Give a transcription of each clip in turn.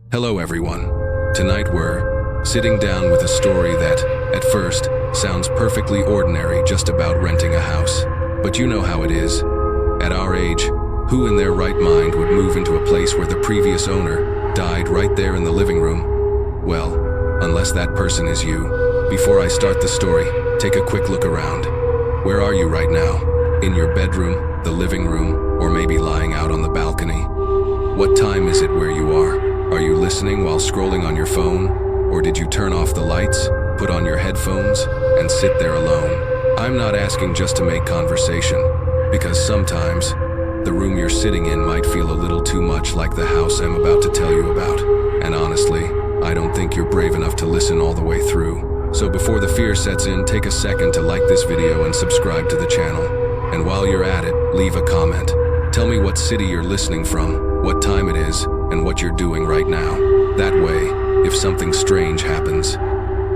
Hello everyone. Tonight we're sitting down with a story that, at first, sounds perfectly ordinary, just about renting a house. But you know how it is. At our age, who in their right mind would move into a place where the previous owner died right there in the living room? Well, unless that person is you. Before I start the story, take a quick look around. Where are you right now? In your bedroom, the living room, or maybe lying out on the balcony? What time is it where you are? Are you listening while scrolling on your phone? Or did you turn off the lights, put on your headphones, and sit there alone? I'm not asking just to make conversation, because sometimes the room you're sitting in might feel a little too much like the house I'm about to tell you about. And honestly, I don't think you're brave enough to listen all the way through. So before the fear sets in, take a second to like this video and subscribe to the channel. And while you're at it, leave a comment. Tell me what city you're listening from, what time it is, and what you're doing right now. That way, if something strange happens,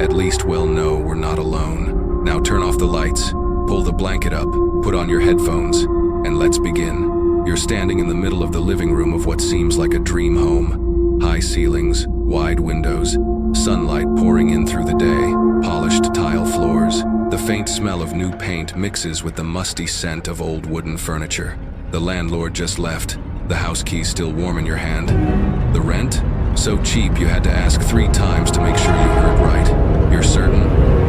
at least we'll know we're not alone. Now turn off the lights, pull the blanket up, put on your headphones, and let's begin. You're standing in the middle of the living room of what seems like a dream home. High ceilings, wide windows, sunlight pouring in through the day, polished tile floors. The faint smell of new paint mixes with the musty scent of old wooden furniture. The landlord just left, the house key still warm in your hand. The rent? So cheap you had to ask 3 times to make sure you heard right. You're certain?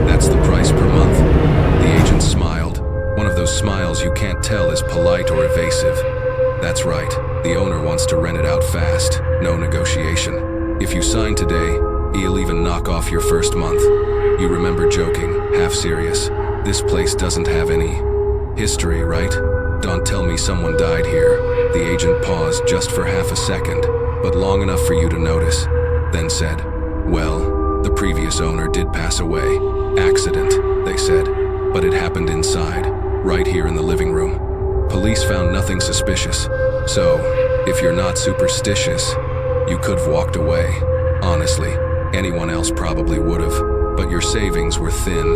That's the price per month. The agent smiled, one of those smiles you can't tell is polite or evasive. That's right, the owner wants to rent it out fast, no negotiation. If you sign today, he'll even knock off your first month. You remember joking, half serious. This place doesn't have any history, right? Don't tell me someone died here. The agent paused just for half a second, but long enough for you to notice, then said, well, the previous owner did pass away. Accident, they said, but it happened inside, right here in the living room. Police found nothing suspicious, so if you're not superstitious, you could have walked away. Honestly, anyone else probably would have, but your savings were thin.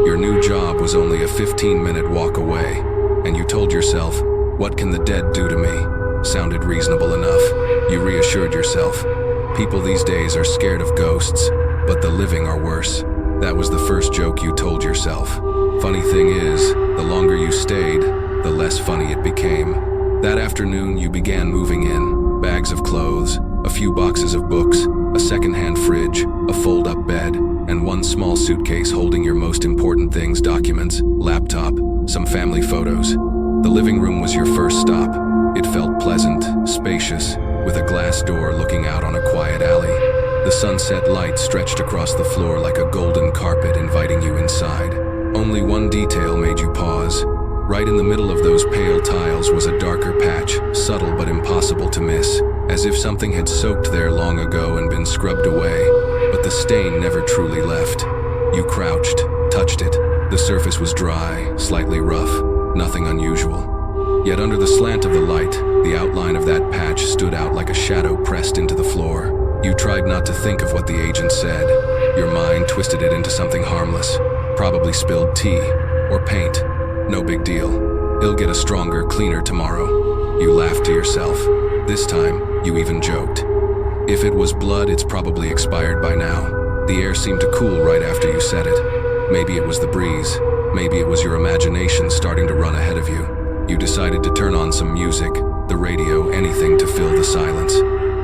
Your new job was only a 15-minute walk away, and you told yourself, what can the dead do to me? Sounded reasonable enough. You reassured yourself. People these days are scared of ghosts, but the living are worse. That was the first joke you told yourself. Funny thing is, the longer you stayed, the less funny it became. That afternoon you began moving in, bags of clothes, a few boxes of books, a second-hand fridge, a fold-up bed, and one small suitcase holding your most important things, documents, laptop, some family photos. The living room was your first stop. It felt pleasant, spacious, with a glass door looking out on a quiet alley. The sunset light stretched across the floor like a golden carpet inviting you inside. Only one detail made you pause. Right in the middle of those pale tiles was a darker patch, subtle but impossible to miss, as if something had soaked there long ago and been scrubbed away, but the stain never truly left. You crouched, touched it. The surface was dry, slightly rough, nothing unusual. Yet under the slant of the light, the outline of that patch stood out like a shadow pressed into the floor. You tried not to think of what the agent said. Your mind twisted it into something harmless, probably spilled tea or paint. No big deal. He'll get a stronger, cleaner tomorrow. You laughed to yourself. This time, you even joked. If it was blood, it's probably expired by now. The air seemed to cool right after you said it. Maybe it was the breeze. Maybe it was your imagination starting to run ahead of you. You decided to turn on some music, the radio, anything to fill the silence.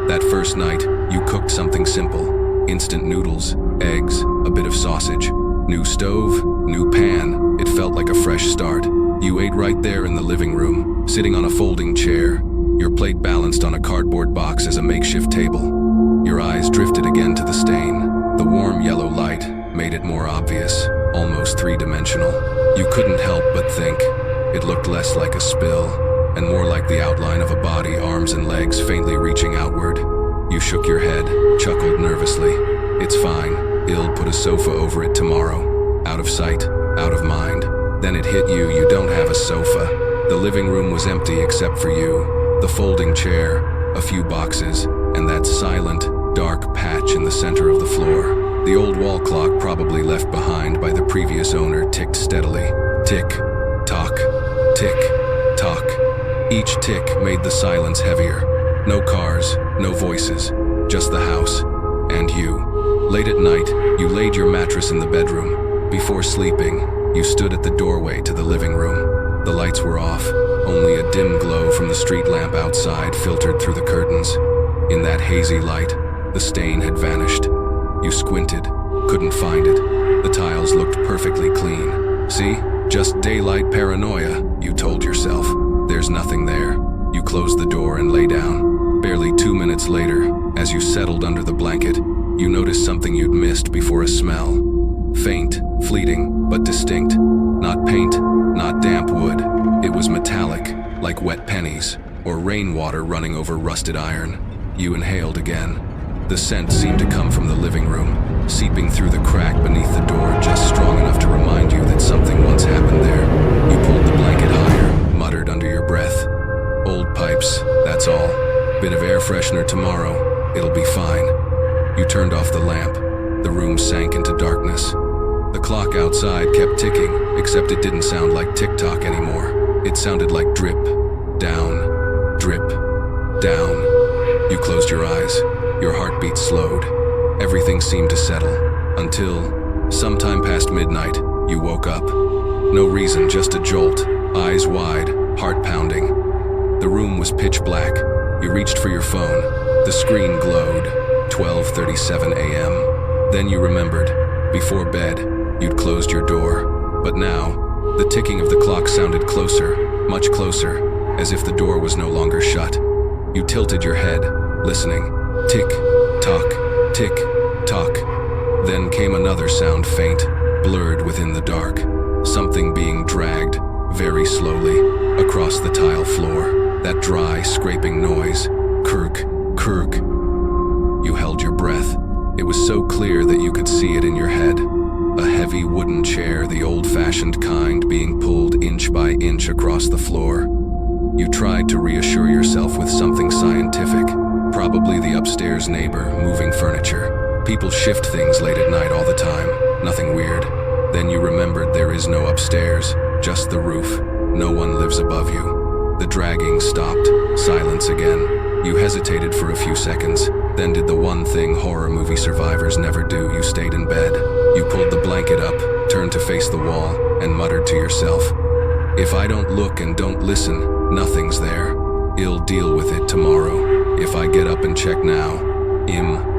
That first night, you cooked something simple. Instant noodles, eggs, a bit of sausage. New stove, new pan. It felt like a fresh start. You ate right there in the living room, sitting on a folding chair, your plate balanced on a cardboard box as a makeshift table. Your eyes drifted again to the stain. The warm yellow light made it more obvious, almost 3-dimensional. You couldn't help but think. It looked less like a spill, and more like the outline of a body, arms and legs faintly reaching outward. You shook your head, chuckled nervously. It's fine, he'll put a sofa over it tomorrow. Out of sight, out of mind. Then it hit you, you don't have a sofa. The living room was empty except for you. The folding chair, a few boxes, and that silent, dark patch in the center of the floor. The old wall clock, probably left behind by the previous owner, ticked steadily. Tick, tock, tick, tock. Each tick made the silence heavier. No cars, no voices, just the house. And you. Late at night, you laid your mattress in the bedroom. Before sleeping, you stood at the doorway to the living room. The lights were off. Only a dim glow from the street lamp outside filtered through the curtains. In that hazy light, the stain had vanished. You squinted, couldn't find it. The tiles looked perfectly clean. See? Just daylight paranoia, you told yourself. There's nothing there. You closed the door and lay down. Barely 2 minutes later, as you settled under the blanket, you noticed something you'd missed before: a smell. Faint, fleeting, but distinct. Not paint, not damp wood. It was metallic, like wet pennies, or rainwater running over rusted iron. You inhaled again. The scent seemed to come from the living room, seeping through the crack beneath the door just strong enough to remind you that something once happened there. You pulled the blanket higher, muttered under your breath. Old pipes, that's all. Bit of air freshener tomorrow, it'll be fine. You turned off the lamp. The room sank into darkness. The clock outside kept ticking, except it didn't sound like tick-tock anymore. It sounded like drip, down, drip, down. You closed your eyes. Your heartbeat slowed. Everything seemed to settle, until, sometime past midnight, you woke up. No reason, just a jolt, eyes wide, heart pounding. The room was pitch black. You reached for your phone. The screen glowed, 12:37 a.m. Then you remembered, before bed, you'd closed your door. But now, the ticking of the clock sounded closer, much closer, as if the door was no longer shut. You tilted your head, listening. Tick, tock, tick, tock. Then came another sound, faint, blurred within the dark. Something being dragged, very slowly, across the tile floor. That dry, scraping noise. Kirk, Kirk. You held your breath. It was so clear that you could see it in your head. A heavy wooden chair, the old-fashioned kind, being pulled inch by inch across the floor. You tried to reassure yourself with something scientific. Probably the upstairs neighbor, moving furniture. People shift things late at night all the time. Nothing weird. Then you remembered there is no upstairs, just the roof. No one lives above you. The dragging stopped. Silence again. You hesitated for a few seconds, then did the one thing horror movie survivors never do. You stayed in bed. You pulled the blanket up, turned to face the wall, and muttered to yourself, "If I don't look and don't listen, nothing's there. I'll deal with it tomorrow. If I get up and check now."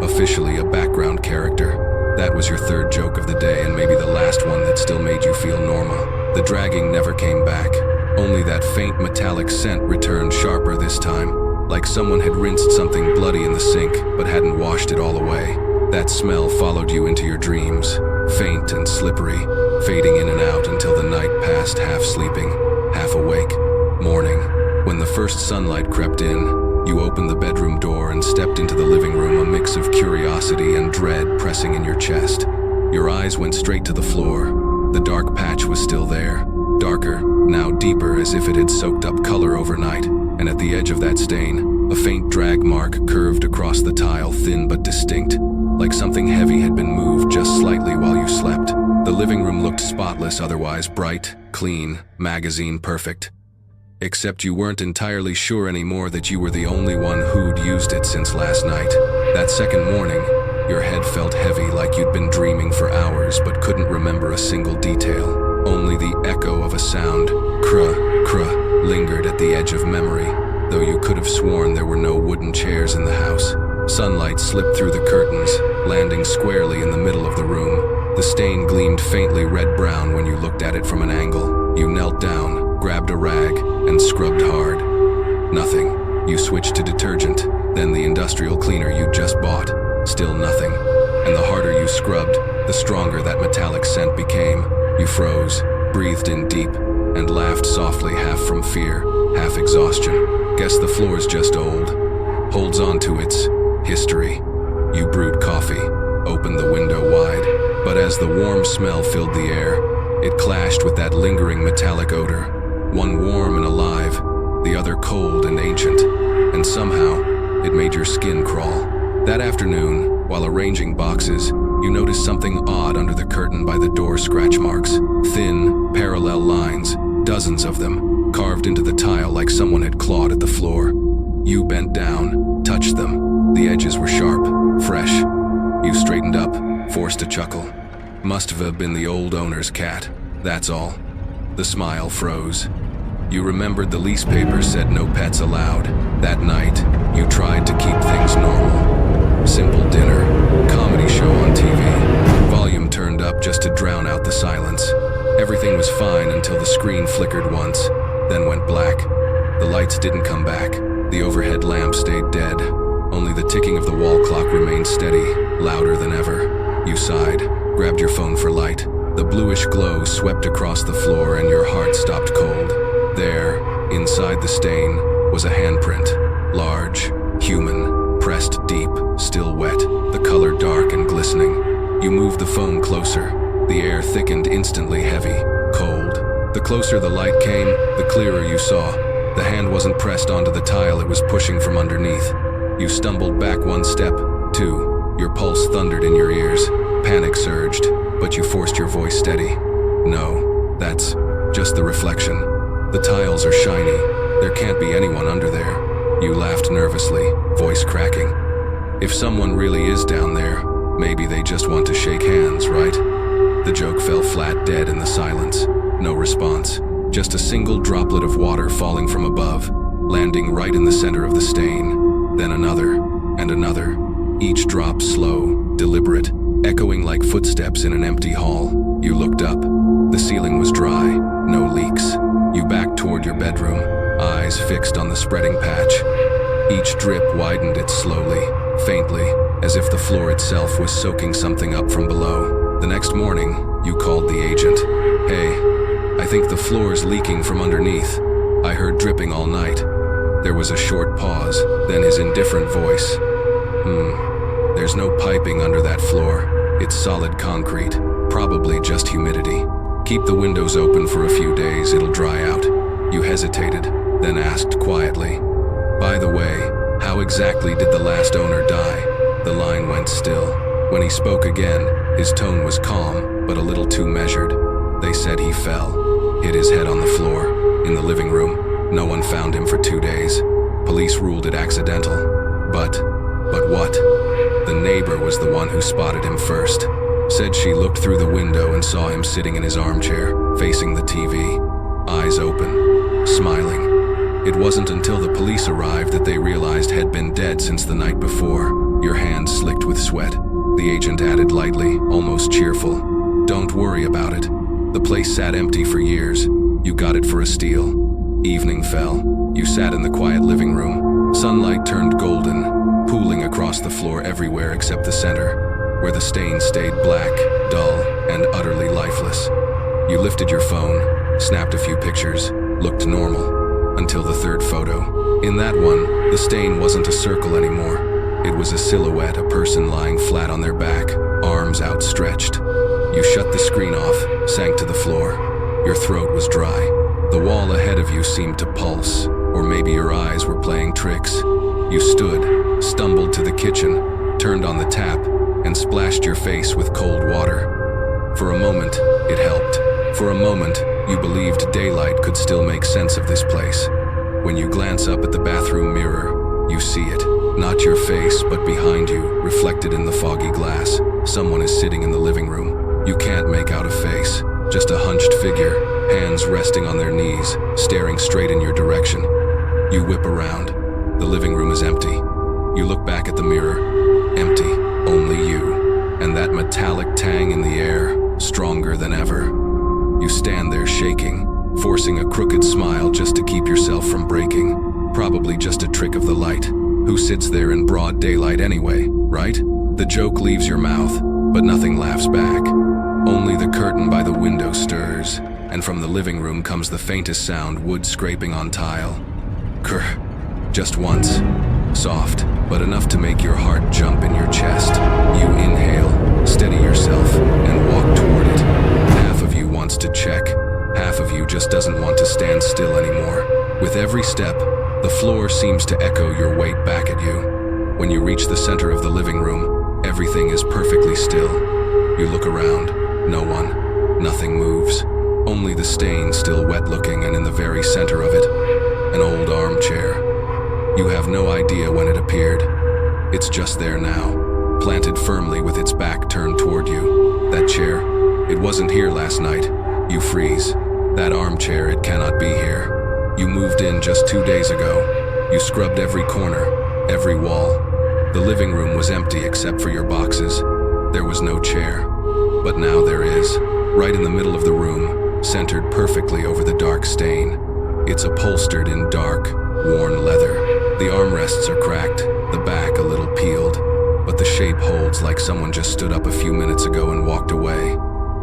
Officially a background character. That was your third joke of the day, and maybe the last one that still made you feel normal. The dragging never came back. Only that faint metallic scent returned, sharper this time, like someone had rinsed something bloody in the sink, but hadn't washed it all away. That smell followed you into your dreams, faint and slippery, fading in and out until the night passed, half sleeping, half awake. Morning, when the first sunlight crept in, you opened the bedroom door and stepped into the living room, a mix of curiosity and dread pressing in your chest. Your eyes went straight to the floor. The dark patch was still there, darker, now deeper, as if it had soaked up color overnight, and at the edge of that stain, a faint drag mark curved across the tile, thin but distinct, like something heavy had been moved just slightly while you slept. The living room looked spotless, otherwise bright, clean, magazine perfect. Except you weren't entirely sure anymore that you were the only one who'd used it since last night. That second morning, your head felt heavy, like you'd been dreaming for hours but couldn't remember a single detail. Only the echo of a sound, cruh, cruh, lingered at the edge of memory, though you could have sworn there were no wooden chairs in the house. Sunlight slipped through the curtains, landing squarely in the middle of the room. The stain gleamed faintly red-brown when you looked at it from an angle. You knelt down, grabbed a rag, and scrubbed hard. Nothing. You switched to detergent, then the industrial cleaner you'd just bought. Still nothing. And the harder you scrubbed, the stronger that metallic scent became. You froze, breathed in deep, and laughed softly, half from fear, half exhaustion. Guess the floor's just old. Holds on to its history. You brewed coffee, opened the window wide, but as the warm smell filled the air, it clashed with that lingering metallic odor. One warm and alive, the other cold and ancient, and somehow, it made your skin crawl. That afternoon, while arranging boxes, you noticed something odd under the curtain by the door: scratch marks. Thin, parallel lines, dozens of them, carved into the tile like someone had clawed at the floor. You bent down, touched them. The edges were sharp, fresh. You straightened up, forced a chuckle. Must have been the old owner's cat, that's all. The smile froze. You remembered the lease papers said no pets allowed. That night, you tried to keep things normal. Simple dinner, comedy show on TV. Volume turned up just to drown out the silence. Everything was fine until the screen flickered once, then went black. The lights didn't come back. The overhead lamp stayed dead. Only the ticking of the wall clock remained steady, louder than ever. You sighed, grabbed your phone for light. The bluish glow swept across the floor and your heart stopped cold. There, inside the stain, was a handprint. Large, human, pressed deep, still wet, the color dark and glistening. You moved the phone closer. The air thickened instantly heavy, cold. The closer the light came, the clearer you saw. The hand wasn't pressed onto the tile, it was pushing from underneath. You stumbled back one step, two. Your pulse thundered in your ears. Panic surged, but you forced your voice steady. No, that's just the reflection. The tiles are shiny. There can't be anyone under there. You laughed nervously, voice cracking. If someone really is down there, maybe they just want to shake hands, right? The joke fell flat dead in the silence. No response. Just a single droplet of water falling from above, landing right in the center of the stain. Then another, and another. Each drop slow, deliberate, echoing like footsteps in an empty hall. You looked up. The ceiling was dry, no leaks. You backed toward your bedroom, eyes fixed on the spreading patch. Each drip widened it slowly, faintly, as if the floor itself was soaking something up from below. The next morning, you called the agent. Hey, I think the floor's leaking from underneath. I heard dripping all night. There was a short pause, then his indifferent voice. There's no piping under that floor. It's solid concrete, probably just humidity. Keep the windows open for a few days, it'll dry out. You hesitated, then asked quietly. By the way, how exactly did the last owner die? The line went still. When he spoke again, his tone was calm, but a little too measured. They said he fell, hit his head on the floor, in the living room. No one found him for 2 days. Police ruled it accidental. But what? The neighbor was the one who spotted him first. Said she looked through the window and saw him sitting in his armchair, facing the TV, eyes open, smiling. It wasn't until the police arrived that they realized he'd been dead since the night before. Your hands slicked with sweat. The agent added lightly, almost cheerful. Don't worry about it. The place sat empty for years. You got it for a steal. Evening fell. You sat in the quiet living room. Sunlight turned golden, pooling across the floor everywhere except the center, where the stain stayed black, dull, and utterly lifeless. You lifted your phone, snapped a few pictures, looked normal, until the third photo. In that one, the stain wasn't a circle anymore. It was a silhouette, a person lying flat on their back, arms outstretched. You shut the screen off, sank to the floor. Your throat was dry. The wall ahead of you seemed to pulse, or maybe your eyes were playing tricks. You stood, stumbled to the kitchen, turned on the tap, and splashed your face with cold water. For a moment, it helped. For a moment, you believed daylight could still make sense of this place. When you glance up at the bathroom mirror, you see it. Not your face, but behind you, reflected in the foggy glass. Someone is sitting in the living room. You can't make out a face, just a hunched figure, hands resting on their knees, staring straight in your direction. You whip around. The living room is empty. You look back at the mirror. Empty. Only you. And that metallic tang in the air, stronger than ever. You stand there shaking, forcing a crooked smile just to keep yourself from breaking. Probably just a trick of the light. Who sits there in broad daylight anyway, right? The joke leaves your mouth, but nothing laughs back. Only the curtain by the window stirs, and from the living room comes the faintest sound, wood scraping on tile. Krr. Just once. Soft, but enough to make your heart jump in your chest. You inhale, steady yourself, and walk toward it. Half of you wants to check. Half of you just doesn't want to stand still anymore. With every step, the floor seems to echo your weight back at you. When you reach the center of the living room, everything is perfectly still. You look around. No one. Nothing moves. Only the stain still wet-looking, and in the very center of it, an old armchair. You have no idea when it appeared. It's just there now, planted firmly with its back turned toward you. That chair, it wasn't here last night. You freeze. That armchair, it cannot be here. You moved in just 2 days ago. You scrubbed every corner, every wall. The living room was empty except for your boxes. There was no chair. But now there is, right in the middle of the room, centered perfectly over the dark stain. It's upholstered in dark, worn leather. The armrests are cracked, the back a little peeled, but the shape holds like someone just stood up a few minutes ago and walked away.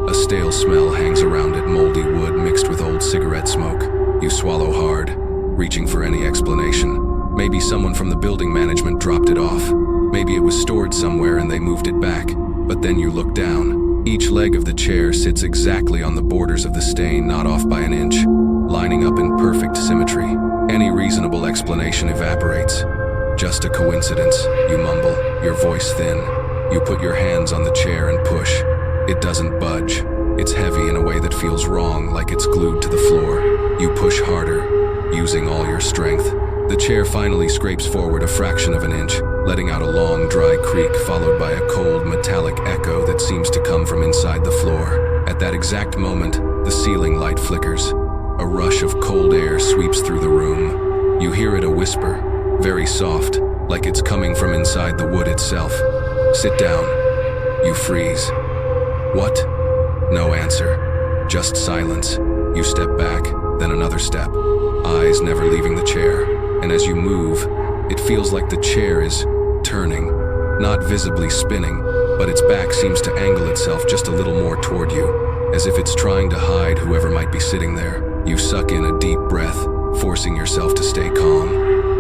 A stale smell hangs around it, moldy wood mixed with old cigarette smoke. You swallow hard, reaching for any explanation. Maybe someone from the building management dropped it off. Maybe it was stored somewhere and they moved it back. But then you look down. Each leg of the chair sits exactly on the borders of the stain, not off by an inch, lining up in perfect symmetry. Any reasonable explanation evaporates. Just a coincidence, you mumble, your voice thin. You put your hands on the chair and push. It doesn't budge. It's heavy in a way that feels wrong, like it's glued to the floor. You push harder, using all your strength. The chair finally scrapes forward a fraction of an inch, letting out a long, dry creak followed by a cold, metallic echo that seems to come from inside the floor. At that exact moment, the ceiling light flickers. A rush of cold air sweeps through the room. You hear it a whisper, very soft, like it's coming from inside the wood itself. Sit down. You freeze. What? No answer. Just silence. You step back, then another step. Eyes never leaving the chair. And as you move, it feels like the chair is turning. Not visibly spinning, but its back seems to angle itself just a little more toward you, as if it's trying to hide whoever might be sitting there. You suck in a deep breath, forcing yourself to stay calm.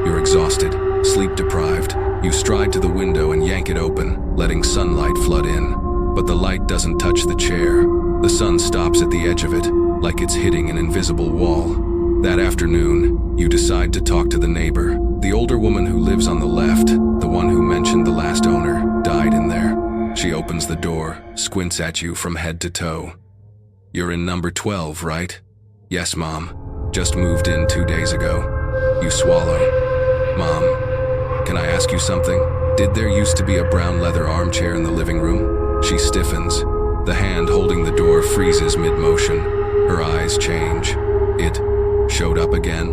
You're exhausted, sleep-deprived. You stride to the window and yank it open, letting sunlight flood in. But the light doesn't touch the chair. The sun stops at the edge of it, like it's hitting an invisible wall. That afternoon, you decide to talk to the neighbor. The older woman who lives on the left, the one who mentioned the last owner, died in there. She opens the door, squints at you from head to toe. You're in number 12, right? Yes, Mom. Just moved in 2 days ago. You swallow. Mom, can I ask you something? Did there used to be a brown leather armchair in the living room? She stiffens. The hand holding the door freezes mid-motion. Her eyes change. It showed up again.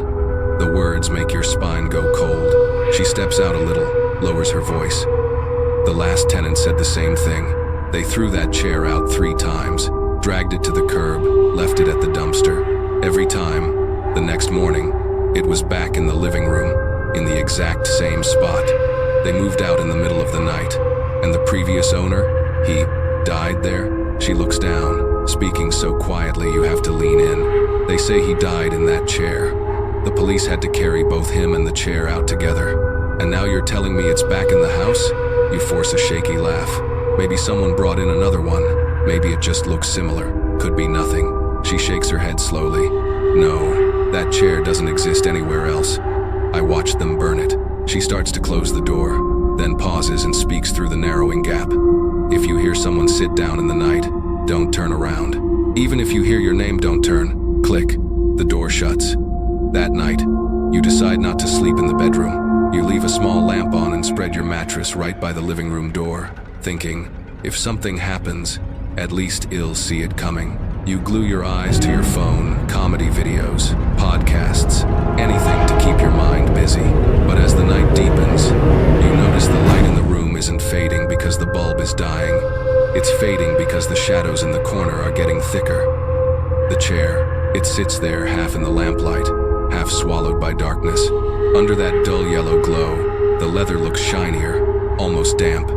The words make your spine go cold. She steps out a little, lowers her voice. The last tenant said the same thing. They threw that chair out 3 times, dragged it to the curb, left it at the dumpster. Every time, the next morning, it was back in the living room, in the exact same spot. They moved out in the middle of the night, and the previous owner, he died there. She looks down, speaking so quietly you have to lean in. They say he died in that chair. The police had to carry both him and the chair out together. And now you're telling me it's back in the house? You force a shaky laugh. Maybe someone brought in another one. Maybe it just looks similar. Could be nothing. She shakes her head slowly. No, that chair doesn't exist anywhere else. I watched them burn it. She starts to close the door, then pauses and speaks through the narrowing gap. If you hear someone sit down in the night, don't turn around. Even if you hear your name, don't turn. Click. The door shuts. That night, you decide not to sleep in the bedroom. You leave a small lamp on and spread your mattress right by the living room door, thinking, if something happens, at least I'll see it coming. You glue your eyes to your phone, comedy videos, podcasts, anything to keep your mind busy. But as the night deepens, you notice the light in the room isn't fading because the bulb is dying. It's fading because the shadows in the corner are getting thicker. The chair, it sits there half in the lamplight, half swallowed by darkness. Under that dull yellow glow, the leather looks shinier, almost damp.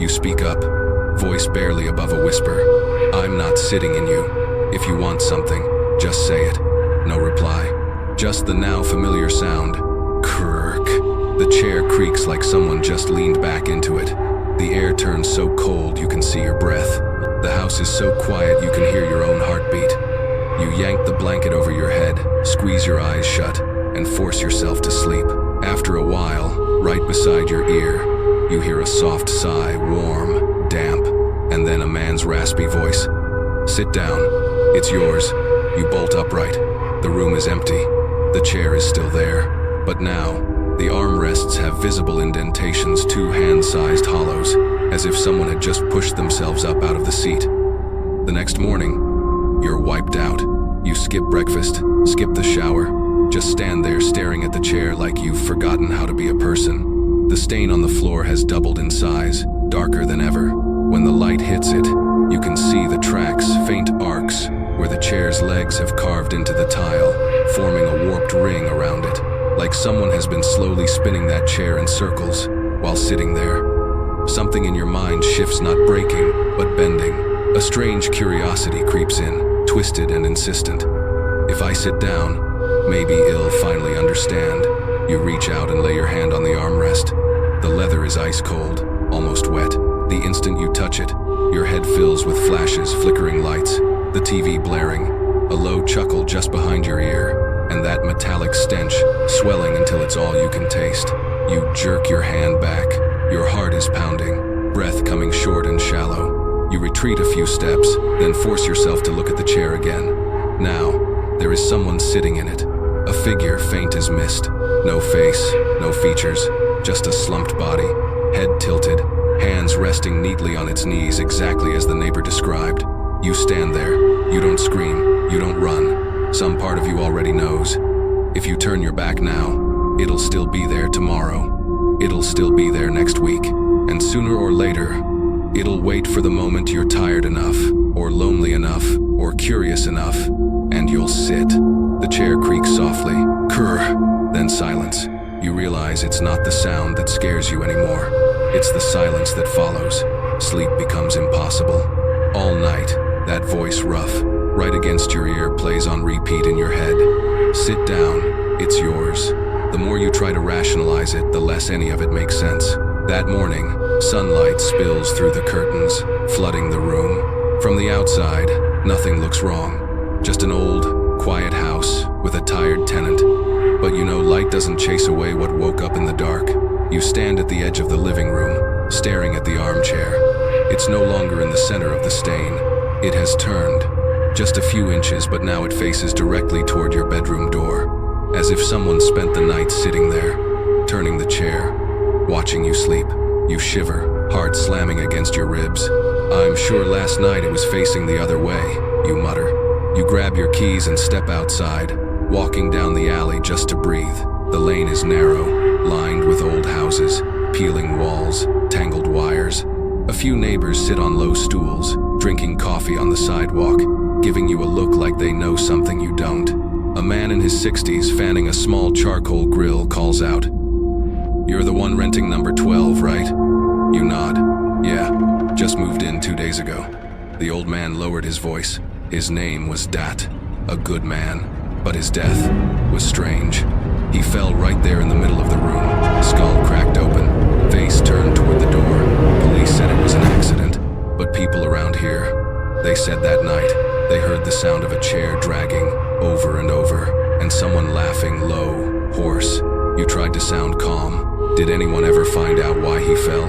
You speak up, voice barely above a whisper. I'm not sitting in you. If you want something, just say it. No reply. Just the now familiar sound. Kirk. The chair creaks like someone just leaned back into it. The air turns so cold you can see your breath. The house is so quiet you can hear your own heartbeat. You yank the blanket over your head, squeeze your eyes shut, and force yourself to sleep. After a while, right beside your ear, you hear a soft sigh, warm, damp, and then a man's raspy voice. Sit down. It's yours. You bolt upright. The room is empty. The chair is still there. But now, The armrests have visible indentations, two hand-sized hollows, as if someone had just pushed themselves up out of the seat. The next morning, you're wiped out. You skip breakfast, skip the shower, just stand there staring at the chair like you've forgotten how to be a person. The stain on the floor has doubled in size, darker than ever. When the light hits it, you can see the tracks, faint arcs, where the chair's legs have carved into the tile, forming a warped ring around it, like someone has been slowly spinning that chair in circles while sitting there. Something in your mind shifts, not breaking, but bending. A strange curiosity creeps in, twisted and insistent. If I sit down, maybe it'll finally understand. You reach out and lay your hand on the armrest. The leather is ice cold, almost wet. The instant you touch it, your head fills with flashes, flickering lights, the TV blaring, a low chuckle just behind your ear, and that metallic stench swelling until it's all you can taste. You jerk your hand back. Your heart is pounding, breath coming short and shallow. You retreat a few steps, then force yourself to look at the chair again. Now, there is someone sitting in it, a figure faint as mist. No face, no features, just a slumped body, head tilted, hands resting neatly on its knees exactly as the neighbor described. You stand there. You don't scream. You don't run. Some part of you already knows. If you turn your back now, it'll still be there tomorrow. It'll still be there next week. And sooner or later, it'll wait for the moment you're tired enough, or lonely enough, or curious enough, and you'll sit. The chair creaks softly. Krr. Then silence. You realize it's not the sound that scares you anymore. It's the silence that follows. Sleep becomes impossible. All night, that voice, rough, right against your ear, plays on repeat in your head. Sit down, it's yours. The more you try to rationalize it, the less any of it makes sense. That morning, sunlight spills through the curtains, flooding the room. From the outside, nothing looks wrong. Just an old, quiet house with a tired tenant. But you know light doesn't chase away what woke up in the dark. You stand at the edge of the living room, staring at the armchair. It's no longer in the center of the stain. It has turned. Just a few inches, but now it faces directly toward your bedroom door. As if someone spent the night sitting there, turning the chair, watching you sleep. You shiver, heart slamming against your ribs. I'm sure last night it was facing the other way, you mutter. You grab your keys and step outside, walking down the alley just to breathe. The lane is narrow, lined with old houses, peeling walls, tangled wires. A few neighbors sit on low stools, drinking coffee on the sidewalk, giving you a look like they know something you don't. A man in his 60s, fanning a small charcoal grill, calls out, "You're the one renting number 12, right?" You nod. "Yeah, just moved in 2 days ago." The old man lowered his voice. His name was Dat, a good man, but his death was strange. He fell right there in the middle of the room, skull cracked open, face turned toward the door. Police said it was an accident, but people around here, they said that night, they heard the sound of a chair dragging over and over, and someone laughing low, hoarse. You tried to sound calm. Did anyone ever find out why he fell?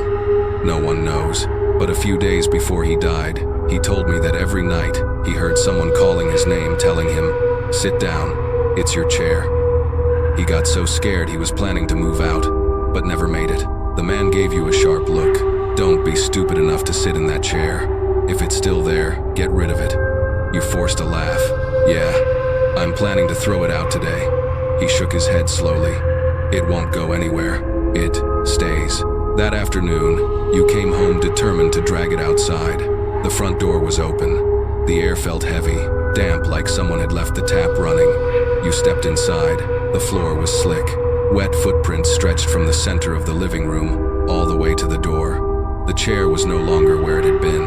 No one knows, but a few days before he died, he told me that every night he heard someone calling his name, telling him, "Sit down, it's your chair." He got so scared he was planning to move out, but never made it. The man gave you a sharp look. Don't be stupid enough to sit in that chair. If it's still there, get rid of it. You forced a laugh. "Yeah, I'm planning to throw it out today." He shook his head slowly. "It won't go anywhere. It stays." That afternoon, you came home determined to drag it outside. The front door was open. The air felt heavy, damp, like someone had left the tap running. You stepped inside. The floor was slick. Wet footprints stretched from the center of the living room all the way to the door. The chair was no longer where it had been.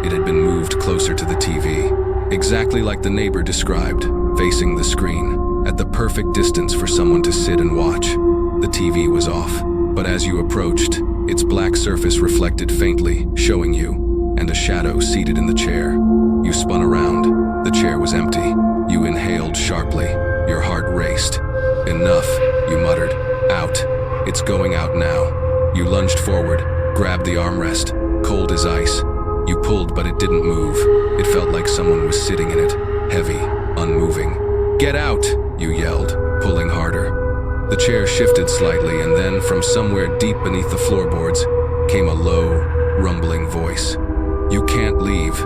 It had been moved closer to the TV, exactly like the neighbor described, facing the screen, at the perfect distance for someone to sit and watch. The TV was off, but as you approached, its black surface reflected faintly, showing you, and a shadow seated in the chair. You spun around. The chair was empty. You inhaled sharply. Your heart raced. "Enough," you muttered. "Out. It's going out now." You lunged forward, grabbed the armrest, cold as ice. You pulled, but it didn't move. It felt like someone was sitting in it, heavy, unmoving. "Get out!" you yelled, pulling harder. The chair shifted slightly, and then from somewhere deep beneath the floorboards came a low, rumbling voice. "You can't leave."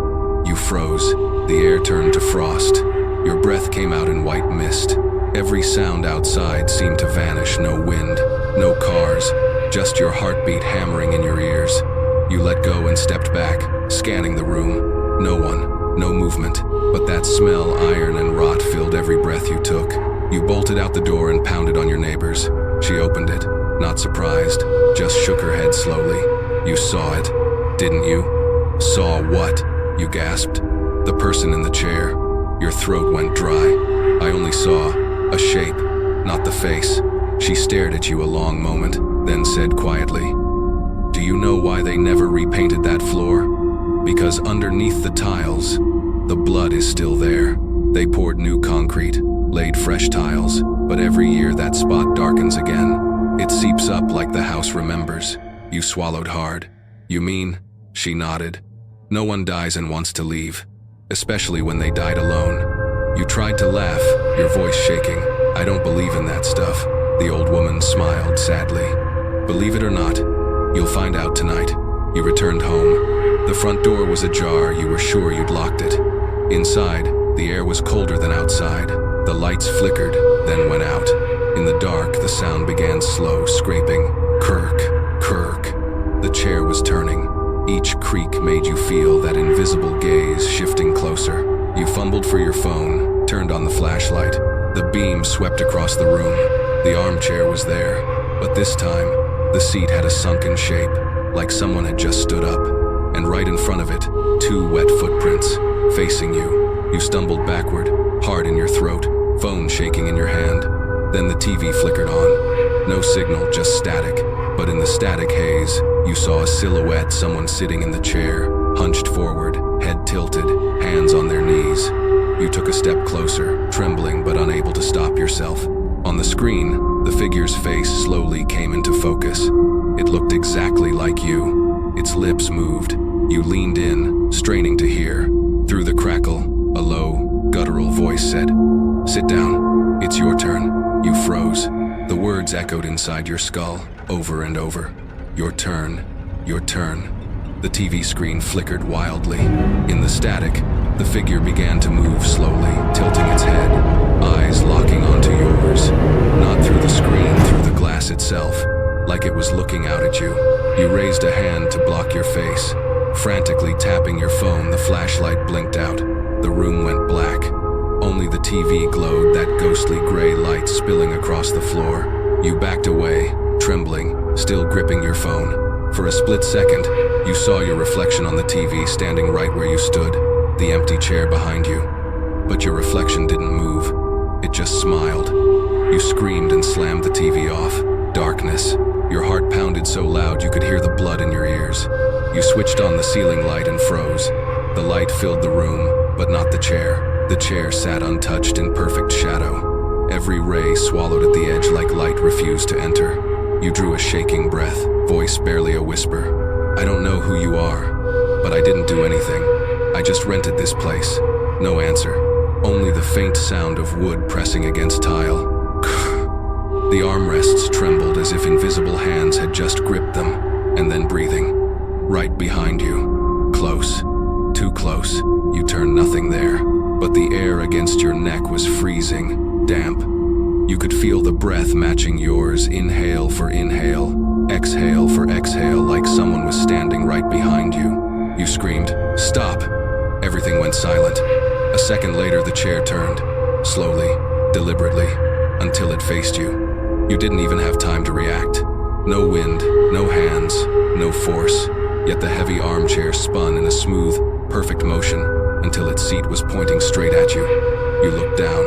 You froze. The air turned to frost. Your breath came out in white mist. Every sound outside seemed to vanish. No wind, no cars, just your heartbeat hammering in your ears. You let go and stepped back, scanning the room. No one, no movement, but that smell, iron and rot, filled every breath you took. You bolted out the door and pounded on your neighbor's. She opened it, not surprised, just shook her head slowly. "You saw it, didn't you?" "Saw what?" you gasped. "The person in the chair." Your throat went dry. "I only saw a shape, not the face." She stared at you a long moment, then said quietly, "Do you know why they never repainted that floor? Because underneath the tiles, the blood is still there. They poured new concrete, laid fresh tiles, but every year that spot darkens again. It seeps up like the house remembers." You swallowed hard. "You mean?" She nodded. "No one dies and wants to leave, especially when they died alone." You tried to laugh, your voice shaking. "I don't believe in that stuff." The old woman smiled sadly. "Believe it or not, you'll find out tonight." You returned home. The front door was ajar. You were sure you'd locked it. Inside, the air was colder than outside. The lights flickered, then went out. In the dark, the sound began slow, scraping. Kirk, Kirk. The chair was turning. Each creak made you feel that invisible gaze shifting closer. You fumbled for your phone, turned on the flashlight. The beam swept across the room. The armchair was there, but this time, the seat had a sunken shape, like someone had just stood up. And right in front of it, two wet footprints, facing you. You stumbled backward, heart in your throat, phone shaking in your hand. Then the TV flickered on. No signal, just static. But in the static haze, you saw a silhouette, someone sitting in the chair, hunched forward, head tilted, hands on their knees. You took a step closer, trembling but unable to stop yourself. On the screen, the figure's face slowly came into focus. It looked exactly like you. Its lips moved. You leaned in, straining to hear. Through the crackle, a low, guttural voice said, "Sit down. It's your turn." You froze. The words echoed inside your skull, over and over. "Your turn. Your turn." The TV screen flickered wildly. In the static, the figure began to move slowly, tilting its head, eyes locking onto yours. Not through the screen, through the glass itself, like it was looking out at you. You raised a hand to block your face. Frantically tapping your phone, the flashlight blinked out. The room went black. Only the TV glowed, that ghostly gray light spilling across the floor. You backed away, trembling, still gripping your phone. For a split second, you saw your reflection on the TV standing right where you stood, the empty chair behind you. But your reflection didn't move. It just smiled. You screamed and slammed the TV off. Darkness. Your heart pounded so loud you could hear the blood in your ears. You switched on the ceiling light and froze. The light filled the room, but not the chair. The chair sat untouched in perfect shadow. Every ray swallowed at the edge like light refused to enter. You drew a shaking breath, voice barely a whisper. "I don't know who you are, but I didn't do anything. I just rented this place." No answer. Only the faint sound of wood pressing against tile. The armrests trembled as if invisible hands had just gripped them, and then breathing. Right behind you. Close. Too close. You turned, nothing there. But the air against your neck was freezing, damp. You could feel the breath matching yours, inhale for inhale, exhale for exhale, like someone was standing right behind you. You screamed, "Stop!" Everything went silent. A second later, the chair turned, slowly, deliberately, until it faced you. You didn't even have time to react. No wind, no hands, no force, yet the heavy armchair spun in a smooth, perfect motion until its seat was pointing straight at you. You looked down.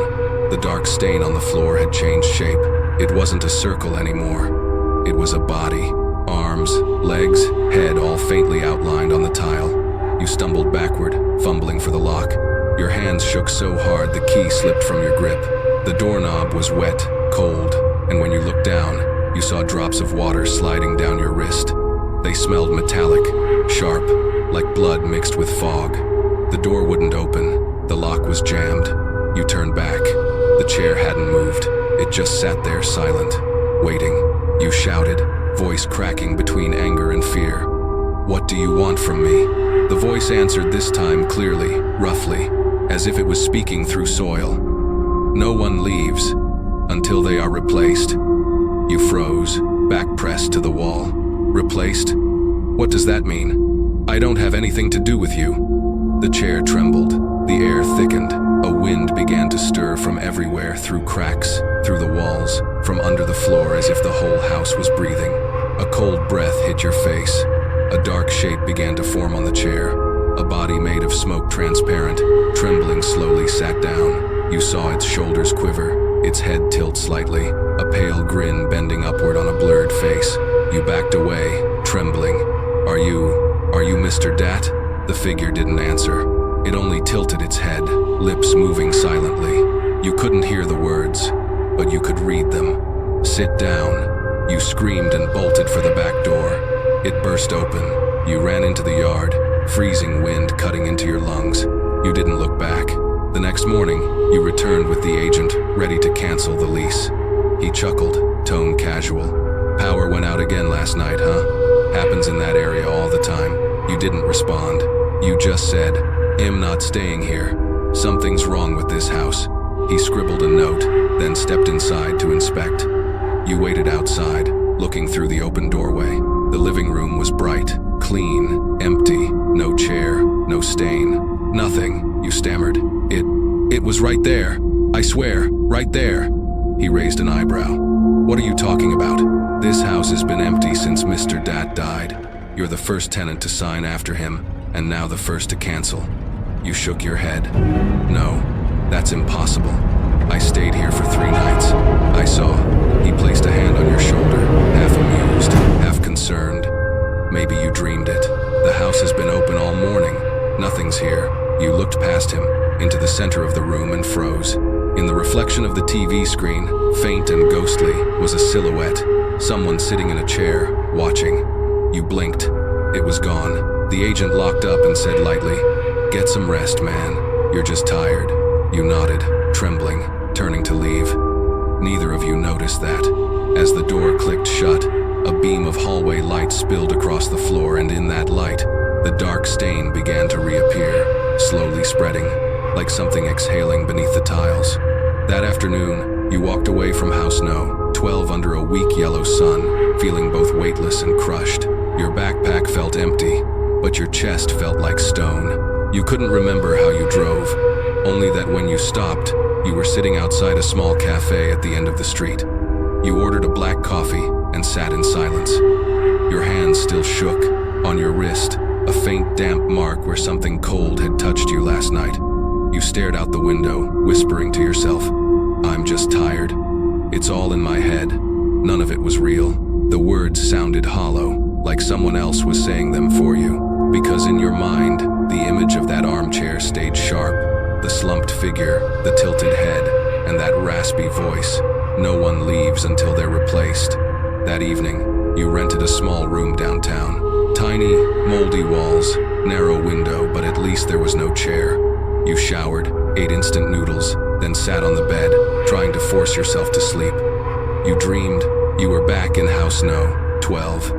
The dark stain on the floor had changed shape. It wasn't a circle anymore. It was a body. Arms, legs, head all faintly outlined on the tile. You stumbled backward, fumbling for the lock. Your hands shook so hard the key slipped from your grip. The doorknob was wet, cold, and when you looked down, you saw drops of water sliding down your wrist. They smelled metallic, sharp, like blood mixed with fog. The door wouldn't open. The lock was jammed. You turned back. The chair hadn't moved. It just sat there silent, waiting. You shouted, voice cracking between anger and fear. "What do you want from me?" The voice answered this time clearly, roughly, as if it was speaking through soil. "No one leaves until they are replaced." You froze, back pressed to the wall. "Replaced? What does that mean? I don't have anything to do with you." The chair trembled, the air thickened, a wind began to stir from everywhere, through cracks, through the walls, from under the floor, as if the whole house was breathing. A cold breath hit your face. A dark shape began to form on the chair. A body made of smoke, transparent, trembling slowly, sat down. You saw its shoulders quiver, its head tilt slightly, a pale grin bending upward on a blurred face. You backed away, trembling. Are you Mr. Dat?" The figure didn't answer. It only tilted its head, lips moving silently. You couldn't hear the words, but you could read them. "Sit down." You screamed and bolted for the back door. It burst open. You ran into the yard, freezing wind cutting into your lungs. You didn't look back. The next morning, you returned with the agent, ready to cancel the lease. He chuckled, tone casual. "Power went out again last night, huh? Happens in that area all the time." You didn't respond. You just said, "I'm not staying here. Something's wrong with this house." He scribbled a note, then stepped inside to inspect. You waited outside, looking through the open doorway. The living room was bright, clean, empty, no chair, no stain, nothing. You stammered. It was right there. I swear, right there." He raised an eyebrow. "What are you talking about? This house has been empty since Mr. Dat died. You're the first tenant to sign after him, and now the first to cancel." You shook your head. "No, that's impossible. I stayed here for 3 nights. I saw." He placed a hand on your shoulder, half amused, half concerned. "Maybe you dreamed it. The house has been open all morning. Nothing's here." You looked past him, into the center of the room, and froze. In the reflection of the TV screen, faint and ghostly, was a silhouette. Someone sitting in a chair, watching. You blinked. It was gone. The agent locked up and said lightly, "Get some rest, man. You're just tired." You nodded, trembling, turning to leave. Neither of you noticed that. As the door clicked shut, a beam of hallway light spilled across the floor, and in that light, the dark stain began to reappear, slowly spreading, like something exhaling beneath the tiles. That afternoon, you walked away from House No. 12 under a weak yellow sun, feeling both weightless and crushed. Your backpack felt empty, but your chest felt like stone. You couldn't remember how you drove, only that when you stopped, you were sitting outside a small cafe at the end of the street. You ordered a black coffee and sat in silence. Your hands still shook. On your wrist, a faint damp mark where something cold had touched you last night. You stared out the window, whispering to yourself, "I'm just tired. It's all in my head." None of it was real. The words sounded hollow, like someone else was saying them for you, because in your mind, the image of that armchair stayed sharp, the slumped figure, the tilted head, and that raspy voice. No one leaves until they're replaced. That evening, you rented a small room downtown. Tiny, moldy walls, narrow window, but at least there was no chair. You showered, ate instant noodles, then sat on the bed, trying to force yourself to sleep. You dreamed you were back in House No. 12.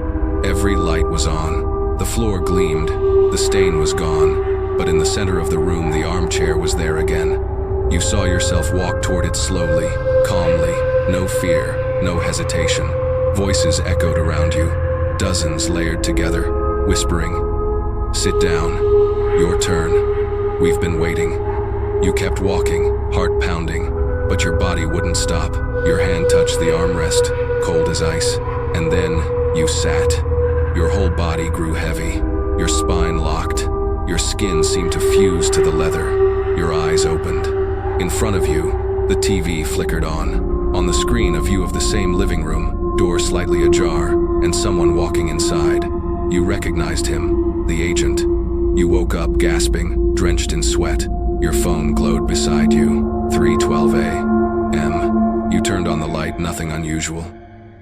Every light was on. The floor gleamed. The stain was gone. But in the center of the room, the armchair was there again. You saw yourself walk toward it slowly, calmly, no fear, no hesitation. Voices echoed around you, dozens layered together, whispering, "Sit down. Your turn. We've been waiting." You kept walking, heart pounding, but your body wouldn't stop. Your hand touched the armrest, cold as ice, and then you sat. Your whole body grew heavy, your spine locked, your skin seemed to fuse to the leather. Your eyes opened. In front of you, the TV flickered on. On the screen, a view of the same living room, door slightly ajar, and someone walking inside. You recognized him, the agent. You woke up gasping, drenched in sweat. Your phone glowed beside you. 3:12 a.m. You turned on the light, nothing unusual.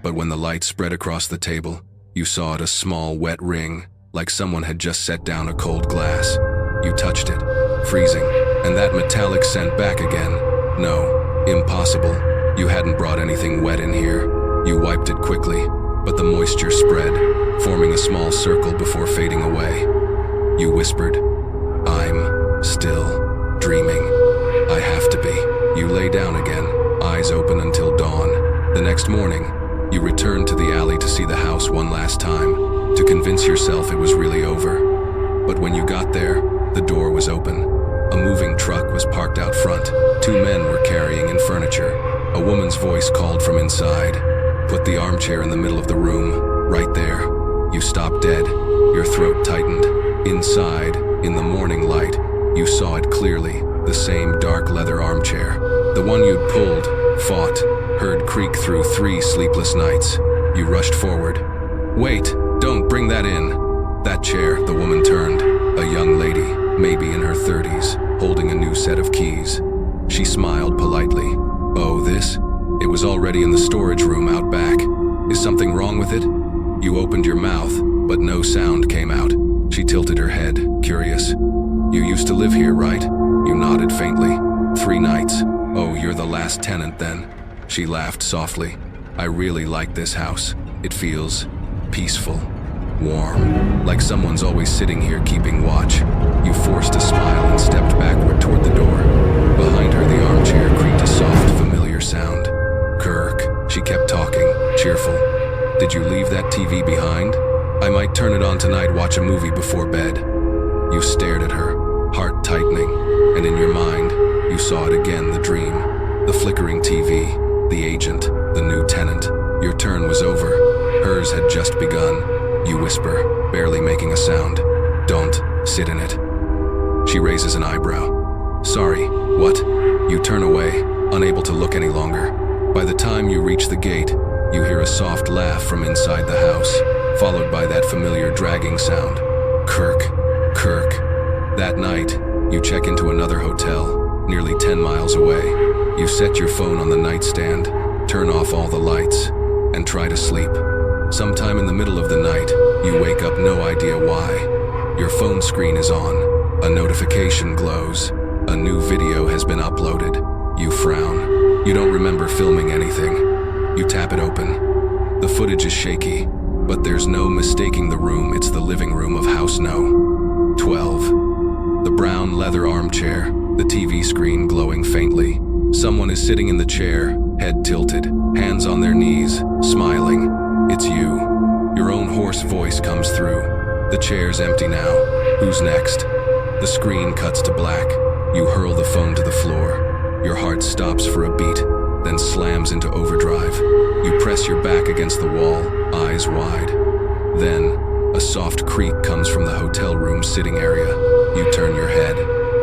But when the light spread across the table, you saw it a small, wet ring, like someone had just set down a cold glass. You touched it, freezing, and that metallic scent back again. No, impossible. You hadn't brought anything wet in here. You wiped it quickly, but the moisture spread, forming a small circle before fading away. You whispered, "I'm still dreaming. I have to be." You lay down again, eyes open until dawn. The next morning, you returned to the alley to see the house one last time, to convince yourself it was really over. But when you got there, the door was open. A moving truck was parked out front. Two men were carrying in furniture. A woman's voice called from inside. "Put the armchair in the middle of the room, right there." You stopped dead. Your throat tightened. Inside, in the morning light, you saw it clearly, the same dark leather armchair. The one you'd pulled, fought, heard creak through 3 sleepless nights. You rushed forward. "Wait, don't bring that in." That chair, the woman turned. A young lady, maybe in her 30s, holding a new set of keys. She smiled politely. "Oh, this? It was already in the storage room out back. Is something wrong with it?" You opened your mouth, but no sound came out. She tilted her head, curious. "You used to live here, right?" You nodded faintly. 3 nights. "Oh, you're the last tenant then." She laughed softly. "I really like this house. It feels peaceful, warm, like someone's always sitting here keeping watch." You forced a smile and stepped backward toward the door. Behind her, the armchair creaked a soft, familiar sound. "Kirk," she kept talking, cheerful. "Did you leave that TV behind? I might turn it on tonight, watch a movie before bed." You stared at her, heart tightening, and in your mind, you saw it again, the dream. The flickering TV, the agent, the new tenant. Your turn was over. Hers had just begun. You whisper, barely making a sound. "Don't sit in it." She raises an eyebrow. "Sorry, what?" You turn away, unable to look any longer. By the time you reach the gate, you hear a soft laugh from inside the house, followed by that familiar dragging sound. Kirk. That night, you check into another hotel, nearly 10 miles away. You set your phone on the nightstand, turn off all the lights, and try to sleep. Sometime in the middle of the night, you wake up, no idea why. Your phone screen is on. A notification glows. A new video has been uploaded. You frown. You don't remember filming anything. You tap it open. The footage is shaky, but there's no mistaking the room. It's the living room of House No. 12. The brown leather armchair, the TV screen glowing faintly. Someone is sitting in the chair, head tilted, hands on their knees, smiling. It's you. Your own hoarse voice comes through. The chair's empty now. Who's next? The screen cuts to black. You hurl the phone to the floor. Your heart stops for a beat, then slams into overdrive. You press your back against the wall, eyes wide. Then, a soft creak comes from the hotel room sitting area. You turn your head.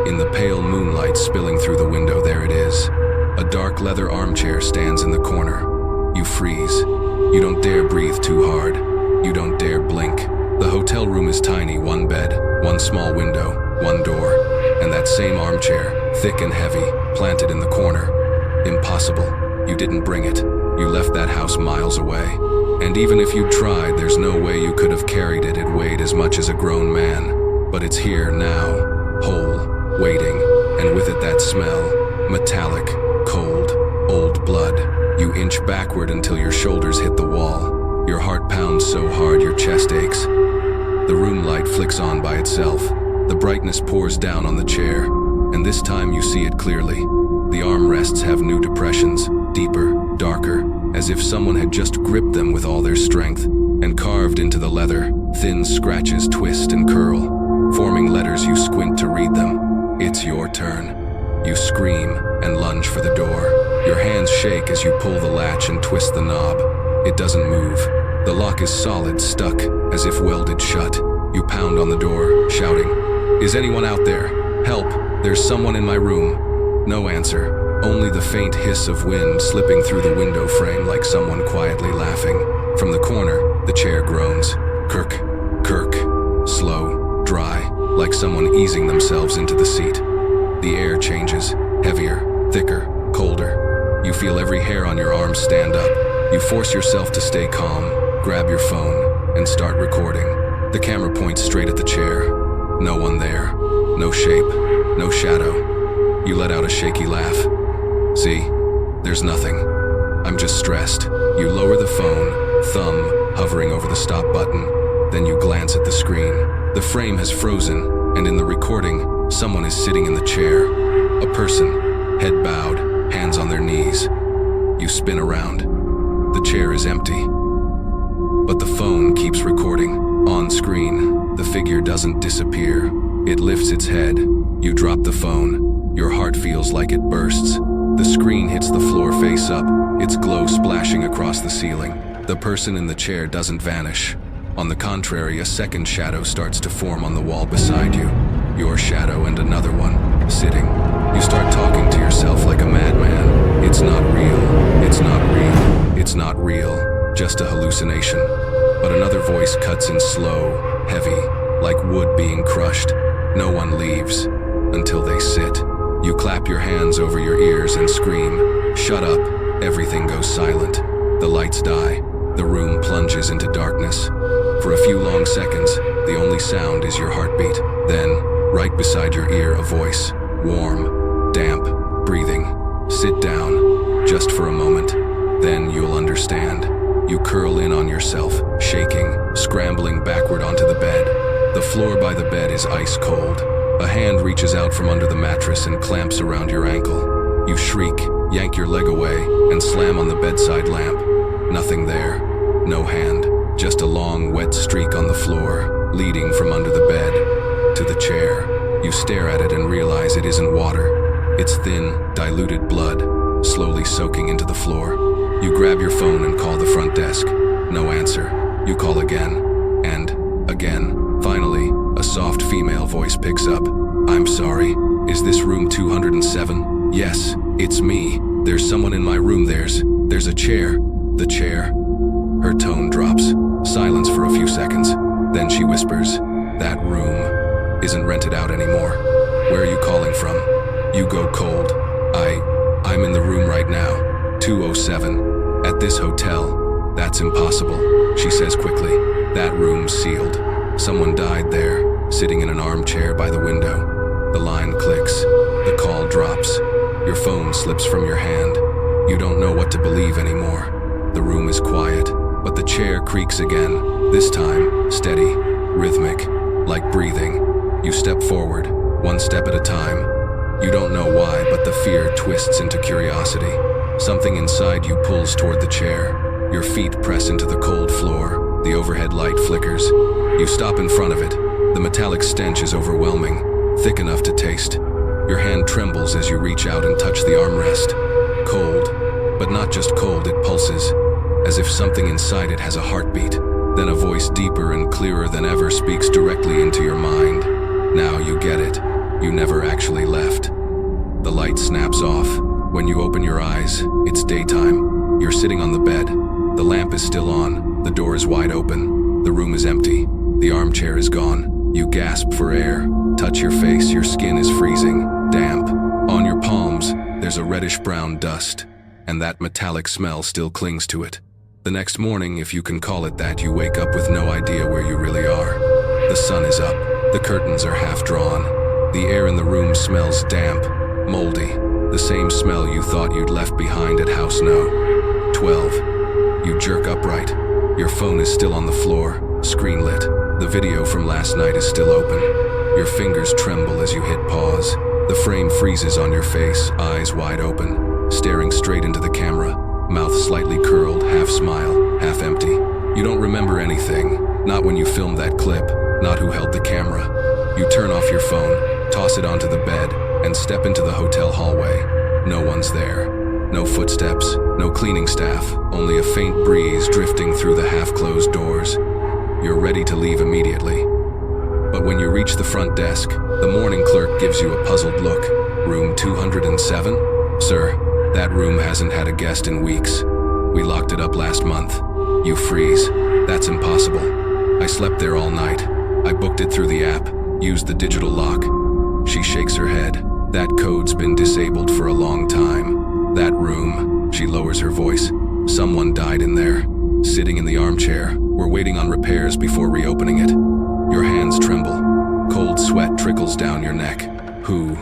In the pale moonlight spilling through the window, there it is. A dark leather armchair stands in the corner. You freeze. You don't dare breathe too hard. You don't dare blink. The hotel room is tiny, 1 bed, 1 small window, 1 door, and that same armchair, thick and heavy, planted in the corner. Impossible. You didn't bring it. You left that house miles away. And even if you'd tried, there's no way you could have carried it. It weighed as much as a grown man. But it's here now, whole, waiting, and with it that smell, metallic, cold, old blood. You inch backward until your shoulders hit the wall. Your heart pounds so hard your chest aches. The room light flicks on by itself. The brightness pours down on the chair, and this time you see it clearly. The armrests have new depressions, deeper, darker, as if someone had just gripped them with all their strength, and carved into the leather, thin scratches twist and curl, forming letters. You squint to read them. It's your turn. You scream and lunge for the door. Your hands shake as you pull the latch and twist the knob. It doesn't move. The lock is solid, stuck, as if welded shut. You pound on the door, shouting, "Is anyone out there? Help! There's someone in my room." No answer. Only the faint hiss of wind slipping through the window frame like someone quietly laughing. From the corner, the chair groans. Kirk. Slow, dry, like someone easing themselves into the seat. The air changes, heavier, thicker, colder. You feel every hair on your arm stand up. You force yourself to stay calm, grab your phone, and start recording. The camera points straight at the chair. No one there. No shape, no shadow. You let out a shaky laugh. "See? There's nothing. I'm just stressed. You lower the phone, thumb hovering over the stop button. Then you glance at the screen. The frame has frozen, and in the recording, someone is sitting in the chair. A person, head bowed, hands on their knees. You spin around. The chair is empty. But the phone keeps recording. On screen, the figure doesn't disappear. It lifts its head. You drop the phone. Your heart feels like it bursts. The screen hits the floor face up, its glow splashing across the ceiling. The person in the chair doesn't vanish. On the contrary, a second shadow starts to form on the wall beside you. Your shadow and another one, sitting. You start talking to yourself like a madman. It's not real. It's not real. It's not real. Just a hallucination. But another voice cuts in slow, heavy, like wood being crushed. No one leaves until they sit. You clap your hands over your ears and scream, "Shut up." Everything goes silent. The lights die. The room plunges into darkness. For a few long seconds, the only sound is your heartbeat. Then, right beside your ear, a voice, warm, damp, breathing. "Sit down, just for a moment. Then you'll understand." You curl in on yourself, shaking, scrambling backward onto the bed. The floor by the bed is ice cold. A hand reaches out from under the mattress and clamps around your ankle. You shriek, yank your leg away, and slam on the bedside lamp. Nothing there. No hand. Just a long, wet streak on the floor, leading from under the bed to the chair. You stare at it and realize it isn't water. It's thin, diluted blood, slowly soaking into the floor. You grab your phone and call the front desk. No answer. You call again, and again. Finally, a soft female voice picks up. "I'm sorry. Is this room 207? "Yes, it's me. There's someone in my room. There's a chair." "The chair?" Her tone drops. Silence for a few seconds. Then she whispers, "That room isn't rented out anymore. Where are you calling from?" You go cold. I'm in the room right now. 207. At this hotel. "That's impossible," she says quickly. "That room's sealed. Someone died there, sitting in an armchair by the window." The line clicks. The call drops. Your phone slips from your hand. You don't know what to believe anymore. The room is quiet, but the chair creaks again. This time, steady, rhythmic, like breathing. You step forward, one step at a time. You don't know why, but the fear twists into curiosity. Something inside you pulls toward the chair. Your feet press into the cold floor. The overhead light flickers. You stop in front of it. The metallic stench is overwhelming, thick enough to taste. Your hand trembles as you reach out and touch the armrest. Cold, but not just cold, it pulses, as if something inside it has a heartbeat. Then a voice deeper and clearer than ever speaks directly into your mind. Now you get it. You never actually left. The light snaps off. When you open your eyes, it's daytime. You're sitting on the bed. The lamp is still on. The door is wide open. The room is empty. The armchair is gone. You gasp for air. Touch your face. Your skin is freezing, damp. On your palms, there's a reddish-brown dust, and that metallic smell still clings to it. The next morning, if you can call it that, you wake up with no idea where you really are. The sun is up. The curtains are half drawn. The air in the room smells damp, moldy, the same smell you thought you'd left behind at house no. 12. You jerk upright. Your phone is still on the floor, screen lit. The video from last night is still open. Your fingers tremble as you hit pause. The frame freezes on your face, eyes wide open, staring straight into the camera, mouth slightly curled, half smile, half empty. You don't remember anything, not when you filmed that clip, not who held the camera. You turn off your phone, toss it onto the bed, and step into the hotel hallway. No one's there. No footsteps, no cleaning staff, only a faint breeze drifting through the half-closed doors. You're ready to leave immediately. But when you reach the front desk, the morning clerk gives you a puzzled look. "Room 207? Sir, that room hasn't had a guest in weeks. We locked it up last month." You freeze. "That's impossible. I slept there all night. I booked it through the app, used the digital lock." She shakes her head. "That code's been disabled for a long time. That room," she lowers her voice, "someone died in there, sitting in the armchair. We're waiting on repairs before reopening it." Your hands tremble. Cold sweat trickles down your neck. Who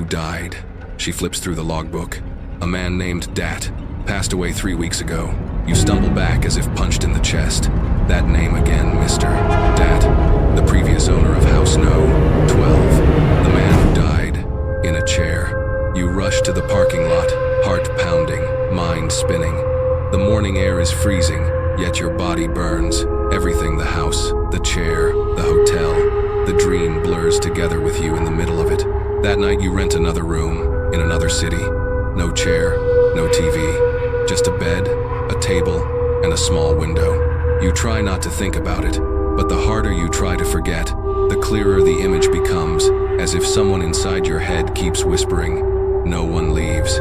died?" She flips through the logbook. "A man named Dat. Passed away 3 weeks ago. You stumble back as if punched in the chest. That name again, Mr. Dat, the previous owner of House No. 12. The man who died in a chair. You rush to the parking lot, heart pounding, mind spinning. The morning air is freezing, yet your body burns. Everything, the house, the chair, the hotel, the dream blurs together with you in the middle of it. That night you rent another room, in another city. No chair, no TV, just a bed, a table, and a small window. You try not to think about it, but the harder you try to forget, the clearer the image becomes, as if someone inside your head keeps whispering, "No one leaves,"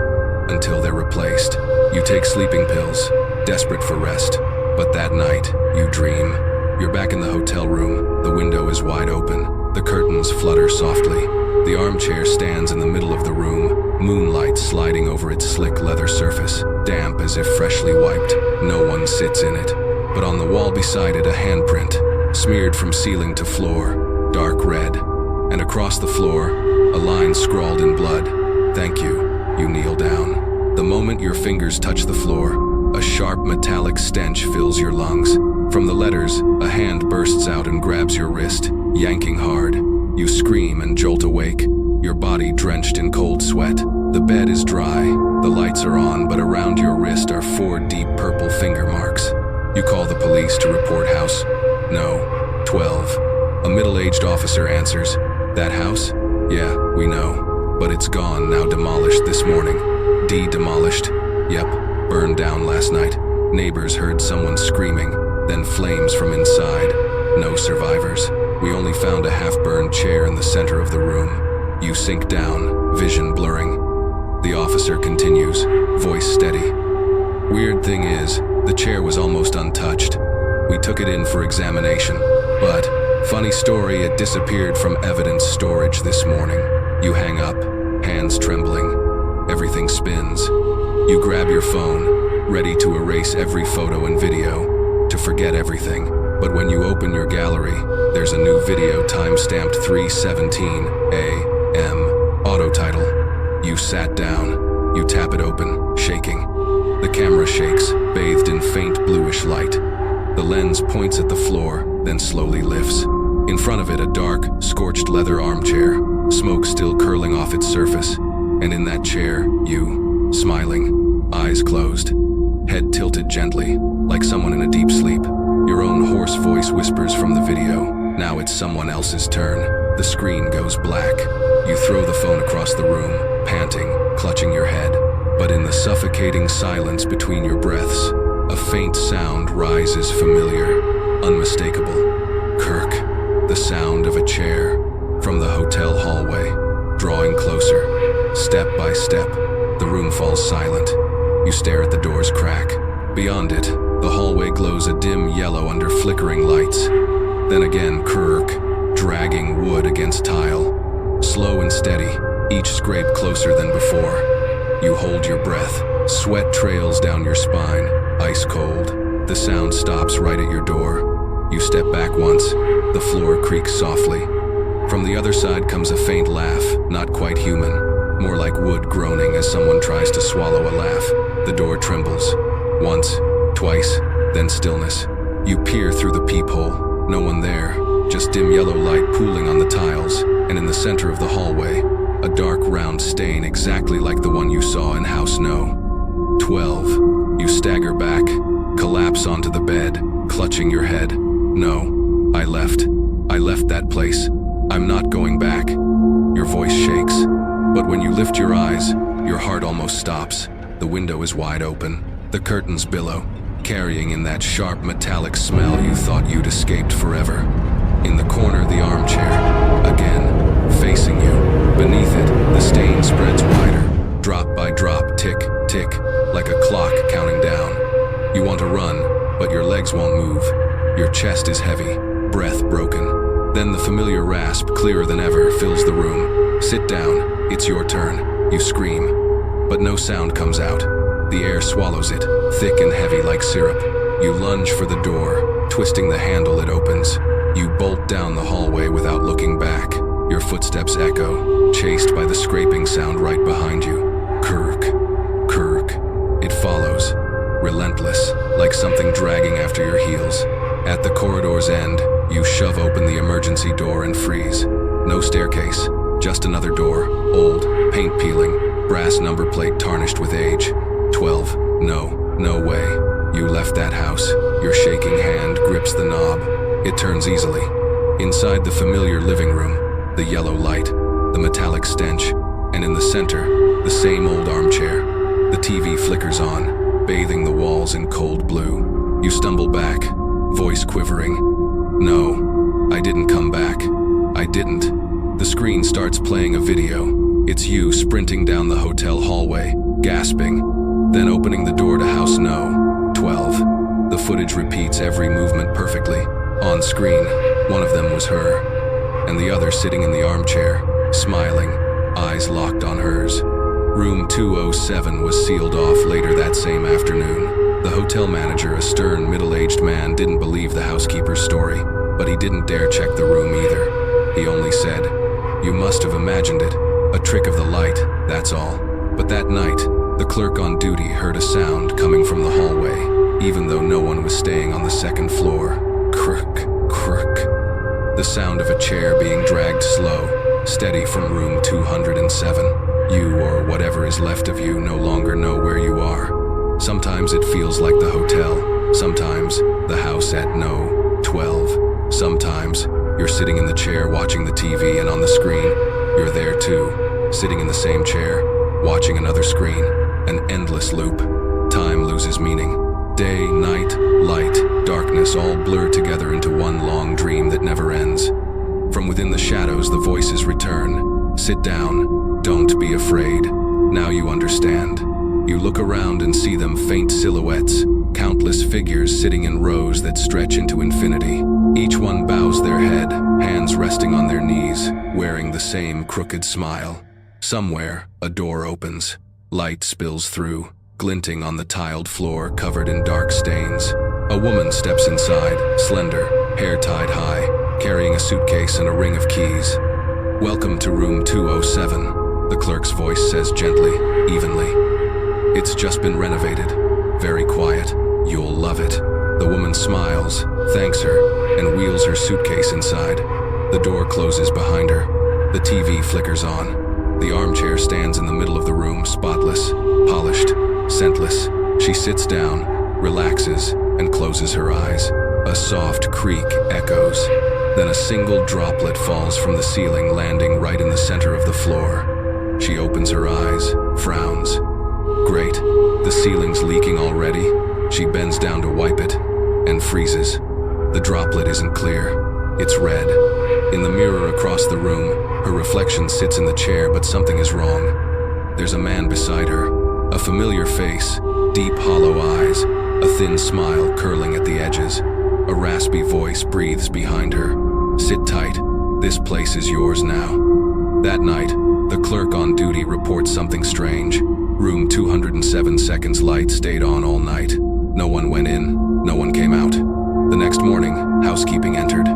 until they're replaced. You take sleeping pills, desperate for rest, but that night, you dream. You're back in the hotel room, the window is wide open, the curtains flutter softly. The armchair stands in the middle of the room, moonlight sliding over its slick leather surface, damp as if freshly wiped. No one sits in it, but on the wall beside it a handprint, smeared from ceiling to floor, dark red, and across the floor, a line scrawled in blood. "Thank you." You kneel down. The moment your fingers touch the floor, a sharp metallic stench fills your lungs. From the letters, a hand bursts out and grabs your wrist, yanking hard. You scream and jolt awake, your body drenched in cold sweat. The bed is dry, the lights are on, but around your wrist are 4 deep purple finger marks. You call the police to report House No. 12. A middle-aged officer answers. "That house? Yeah, we know. But it's gone, now demolished this morning." Demolished? Yep, burned down last night. Neighbors heard someone screaming, then flames from inside. No survivors. We only found a half-burned chair in the center of the room. You sink down, vision blurring. The officer continues, voice steady. "Weird thing is, the chair was almost untouched. We took it in for examination, but, funny story, it disappeared from evidence storage this morning." You hang up, hands trembling. Everything spins. You grab your phone, ready to erase every photo and video, to forget everything. But when you open your gallery, there's a new video time-stamped 3:17 a.m. Auto title. You sat down. You tap it open, shaking. The camera shakes, bathed in faint bluish light. The lens points at the floor, then slowly lifts. In front of it, a dark, scorched leather armchair, smoke still curling off its surface. And in that chair, you, smiling, eyes closed, head tilted gently, like someone in a deep sleep. Your own hoarse voice whispers from the video. Now it's someone else's turn. The screen goes black. You throw the phone across the room, panting, clutching your head. But in the suffocating silence between your breaths, a faint sound rises familiar, unmistakable. Kirk, the sound of a chair, from the hotel hallway, drawing closer. Step by step, the room falls silent. You stare at the door's crack. Beyond it, the hallway glows a dim yellow under flickering lights. Then again, Kirk, dragging wood against tile. Slow and steady, each scrape closer than before. You hold your breath. Sweat trails down your spine, ice cold. The sound stops right at your door. You step back once. The floor creaks softly. From the other side comes a faint laugh, not quite human, more like wood groaning as someone tries to swallow a laugh. The door trembles. Once, twice, then stillness. You peer through the peephole. No one there, just dim yellow light pooling on the tiles, and in the center of the hallway, a dark round stain exactly like the one you saw in House No. 12. You stagger back, collapse onto the bed, clutching your head. No, I left that place. I'm not going back. Your voice shakes, but when you lift your eyes, your heart almost stops. The window is wide open. The curtains billow, carrying in that sharp metallic smell you thought you'd escaped forever. In the corner, the armchair, again, facing you. Beneath it, the stain spreads wider, drop by drop, tick, tick, like a clock counting down. You want to run, but your legs won't move. Your chest is heavy, breath broken. Then the familiar rasp, clearer than ever, fills the room. Sit down, it's your turn. You scream, but no sound comes out. The air swallows it, thick and heavy like syrup. You lunge for the door, twisting the handle it opens. You bolt down the hallway without looking back. Your footsteps echo, chased by the scraping sound right behind you. Kirk, Kirk. It follows, something dragging after your heels. At the corridor's end, you shove open the emergency door and freeze. No staircase, just another door, old, paint peeling, brass number plate tarnished with age. 12. No way. You left that house. Your shaking hand grips the knob. It turns easily. Inside the familiar living room, the yellow light, the metallic stench, and in the center, the same old armchair. The TV flickers on, bathing the walls in cold blue. You stumble back, voice quivering. No, I didn't come back. I didn't. The screen starts playing a video. It's you sprinting down the hotel hallway, gasping, then opening the door to house no. 12. The footage repeats every movement perfectly. On screen, one of them was her, and the other sitting in the armchair, smiling, eyes locked on hers. Room 207 was sealed off later that same afternoon. The hotel manager, a stern, middle-aged man, didn't believe the housekeeper's story, but he didn't dare check the room either. He only said, "You must have imagined it. A trick of the light, that's all." But that night, the clerk on duty heard a sound coming from the hallway, even though no one was staying on the second floor. Crook, crook. The sound of a chair being dragged slow, steady from room 207. You, or whatever is left of you, no longer know where you are. Sometimes it feels like the hotel, sometimes the house at no. 12. Sometimes you're sitting in the chair watching the TV, and on the screen, you're there too, sitting in the same chair, watching another screen, an endless loop. Time loses meaning. Day, night, light, darkness all blur together into one long dream that never ends. From within the shadows, the voices return. Sit down, don't be afraid. Now you understand. You look around and see them, faint silhouettes, countless figures sitting in rows that stretch into infinity. Each one bows their head, hands resting on their knees, wearing the same crooked smile. Somewhere, a door opens. Light spills through, glinting on the tiled floor covered in dark stains. A woman steps inside, slender, hair tied high, carrying a suitcase and a ring of keys. "Welcome to room 207, the clerk's voice says gently, evenly. "It's just been renovated. Very quiet. You'll love it." The woman smiles, thanks her, and wheels her suitcase inside. The door closes behind her. The TV flickers on. The armchair stands in the middle of the room, spotless, polished, scentless. She sits down, relaxes, and closes her eyes. A soft creak echoes. Then a single droplet falls from the ceiling, landing right in the center of the floor. She opens her eyes, frowns. Great, the ceiling's leaking already. She bends down to wipe it, and freezes. The droplet isn't clear. It's red. In the mirror across the room, her reflection sits in the chair, but something is wrong. There's a man beside her, a familiar face, deep hollow eyes, a thin smile curling at the edges. A raspy voice breathes behind her. "Sit tight. This place is yours now." That night, the clerk on duty reports something strange. Room 207 seconds light stayed on all night. No one went in, no one came out. The next morning, housekeeping entered.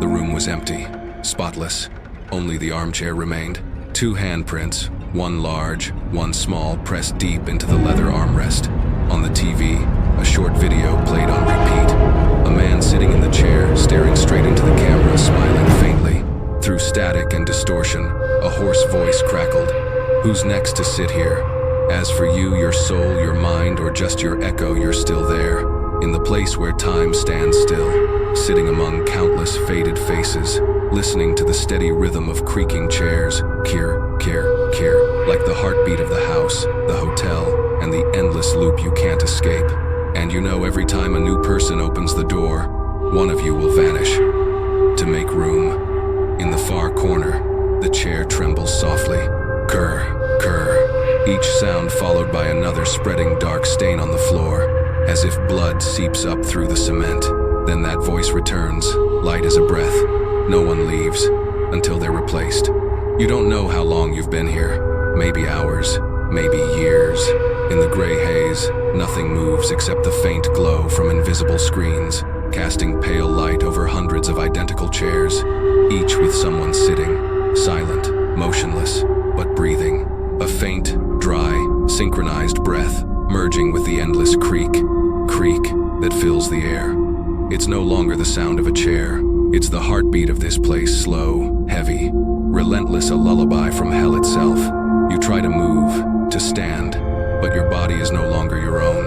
The room was empty, spotless. Only the armchair remained. 2 handprints, one large, one small, pressed deep into the leather armrest. On the TV, a short video played on repeat. A man sitting in the chair, staring straight into the camera, smiling faintly. Through static and distortion, a hoarse voice crackled. "Who's next to sit here? As for you, your soul, your mind, or just your echo, you're still there. In the place where time stands still, sitting among countless faded faces, listening to the steady rhythm of creaking chairs, kir, kir, kir, like the heartbeat of the house, the hotel, and the endless loop you can't escape. And you know every time a new person opens the door, one of you will vanish. To make room. In the far corner, the chair trembles softly. Kurr, kurr. Each sound followed by another spreading dark stain on the floor, as if blood seeps up through the cement. Then that voice returns, light as a breath. No one leaves, until they're replaced. You don't know how long you've been here. Maybe hours, maybe years. In the gray haze, nothing moves except the faint glow from invisible screens, casting pale light over hundreds of identical chairs, each with someone sitting, silent, motionless, but breathing. A faint, dry, synchronized breath, merging with the endless creak that fills the air. It's no longer the sound of a chair. It's the heartbeat of this place, slow, heavy, relentless, a lullaby from hell itself. You try to move, to stand, but your body is no longer your own.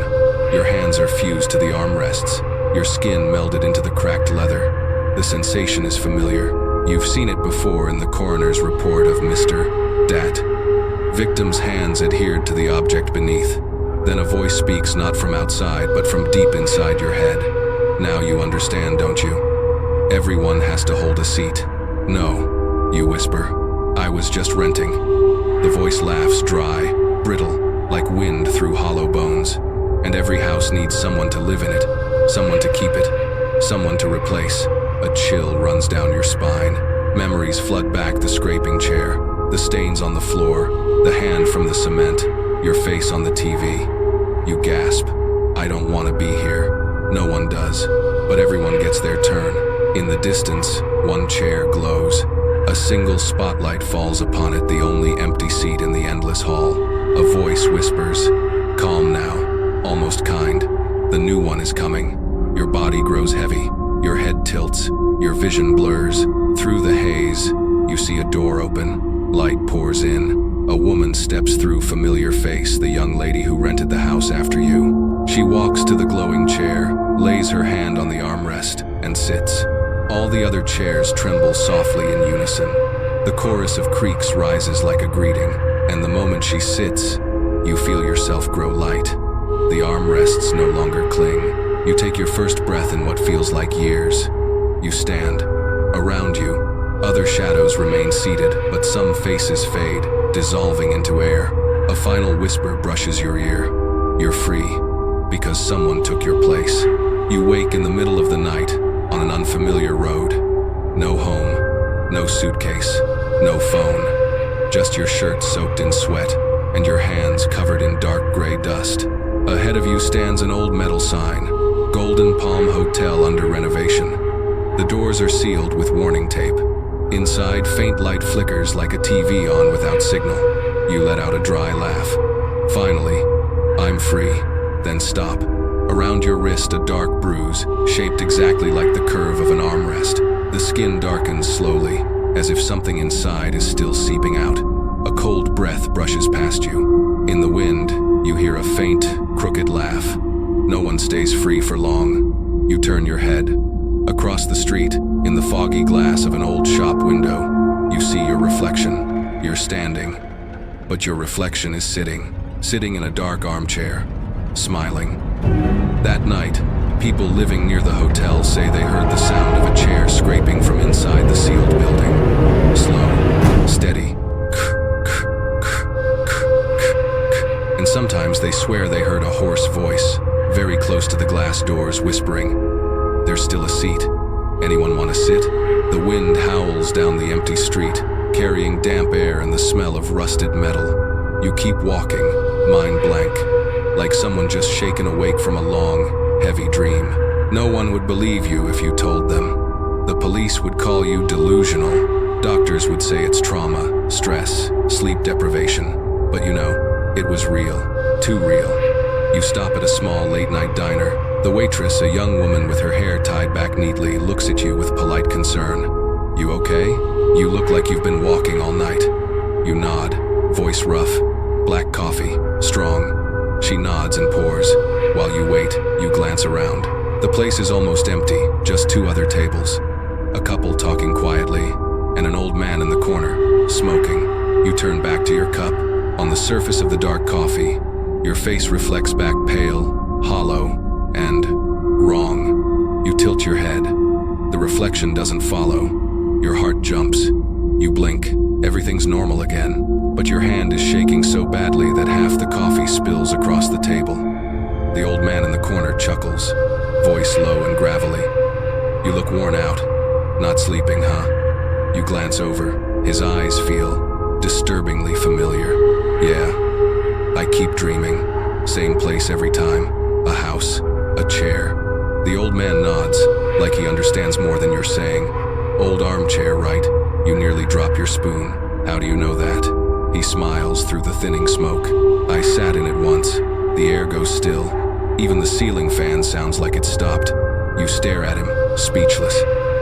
Your hands are fused to the armrests, your skin melded into the cracked leather. The sensation is familiar. You've seen it before in the coroner's report of Mr. Dat. Victim's hands adhered to the object beneath. Then a voice speaks, not from outside, but from deep inside your head. Now you understand, don't you? Everyone has to hold a seat. No, you whisper. I was just renting. The voice laughs, dry, brittle, like wind through hollow bones. And every house needs someone to live in it, someone to keep it, someone to replace. A chill runs down your spine. Memories flood back, the scraping chair, the stains on the floor, the hand from the cement, your face on the TV. You gasp. I don't want to be here. No one does, but everyone gets their turn. In the distance, one chair glows. A single spotlight falls upon it, the only empty seat in the endless hall. A voice whispers, "Calm now," almost kind. The new one is coming. Your body grows heavy. Your head tilts. Your vision blurs. Through the haze, you see a door open. Light pours in. A woman steps through, familiar face, the young lady who rented the house after you. She walks to the glowing chair, lays her hand on the armrest, and sits. All the other chairs tremble softly in unison. The chorus of creaks rises like a greeting, and the moment she sits, you feel yourself grow light. The armrests no longer cling. You take your first breath in what feels like years. You stand. Around you, other shadows remain seated, but some faces fade, dissolving into air. A final whisper brushes your ear. You're free, because someone took your place. You wake in the middle of the night, on an unfamiliar road. No home, no suitcase, no phone. Just your shirt soaked in sweat, and your hands covered in dark gray dust. Ahead of you stands an old metal sign, Golden Palm Hotel under renovation. The doors are sealed with warning tape. Inside, faint light flickers like a TV on without signal. You let out a dry laugh. Finally, I'm free. Then stop. Around your wrist, a dark bruise, shaped exactly like the curve of an armrest. The skin darkens slowly, as if something inside is still seeping out. A cold breath brushes past you. In the wind, you hear a faint, crooked laugh. No one stays free for long. You turn your head. Across the street, in the foggy glass of an old shop window, you see your reflection. You're standing, but your reflection is sitting in a dark armchair, smiling. That night, people living near the hotel say they heard the sound of a chair scraping from inside the sealed building. Slow, steady, and sometimes they swear they heard a hoarse voice, very close to the glass doors, whispering, "There's still a seat. Anyone want to sit?" The wind howls down the empty street, carrying damp air and the smell of rusted metal. You keep walking, mind blank, like someone just shaken awake from a long, heavy dream. No one would believe you if you told them. The police would call you delusional. Doctors would say it's trauma, stress, sleep deprivation. But you know, it was real, too real. You stop at a small late-night diner. The waitress, a young woman with her hair tied back neatly, looks at you with polite concern. "You okay? You look like you've been walking all night." You nod, voice rough. "Black coffee, strong." She nods and pours. While you wait, you glance around. The place is almost empty, just two other tables. A couple talking quietly, and an old man in the corner, smoking. You turn back to your cup. On the surface of the dark coffee, your face reflects back pale, hollow, and wrong. You tilt your head. The reflection doesn't follow. Your heart jumps. You blink. Everything's normal again. But your hand is shaking so badly that half the coffee spills across the table. The old man in the corner chuckles, voice low and gravelly. "You look worn out. Not sleeping, huh?" You glance over. His eyes feel disturbingly familiar. "Yeah, I keep dreaming. Same place every time. A house, a chair." The old man nods, like he understands more than you're saying. "Old armchair, right? You nearly drop your spoon. How do you know that?" He smiles through the thinning smoke. I sat in it once. The air goes still. Even the ceiling fan sounds like it stopped. You stare at him, speechless.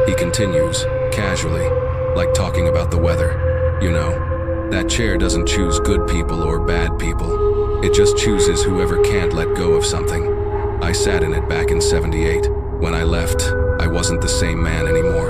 He continues, casually, like talking about the weather. You know, that chair doesn't choose good people or bad people. It just chooses whoever can't let go of something. I sat in it back in '78. When I left, I wasn't the same man anymore.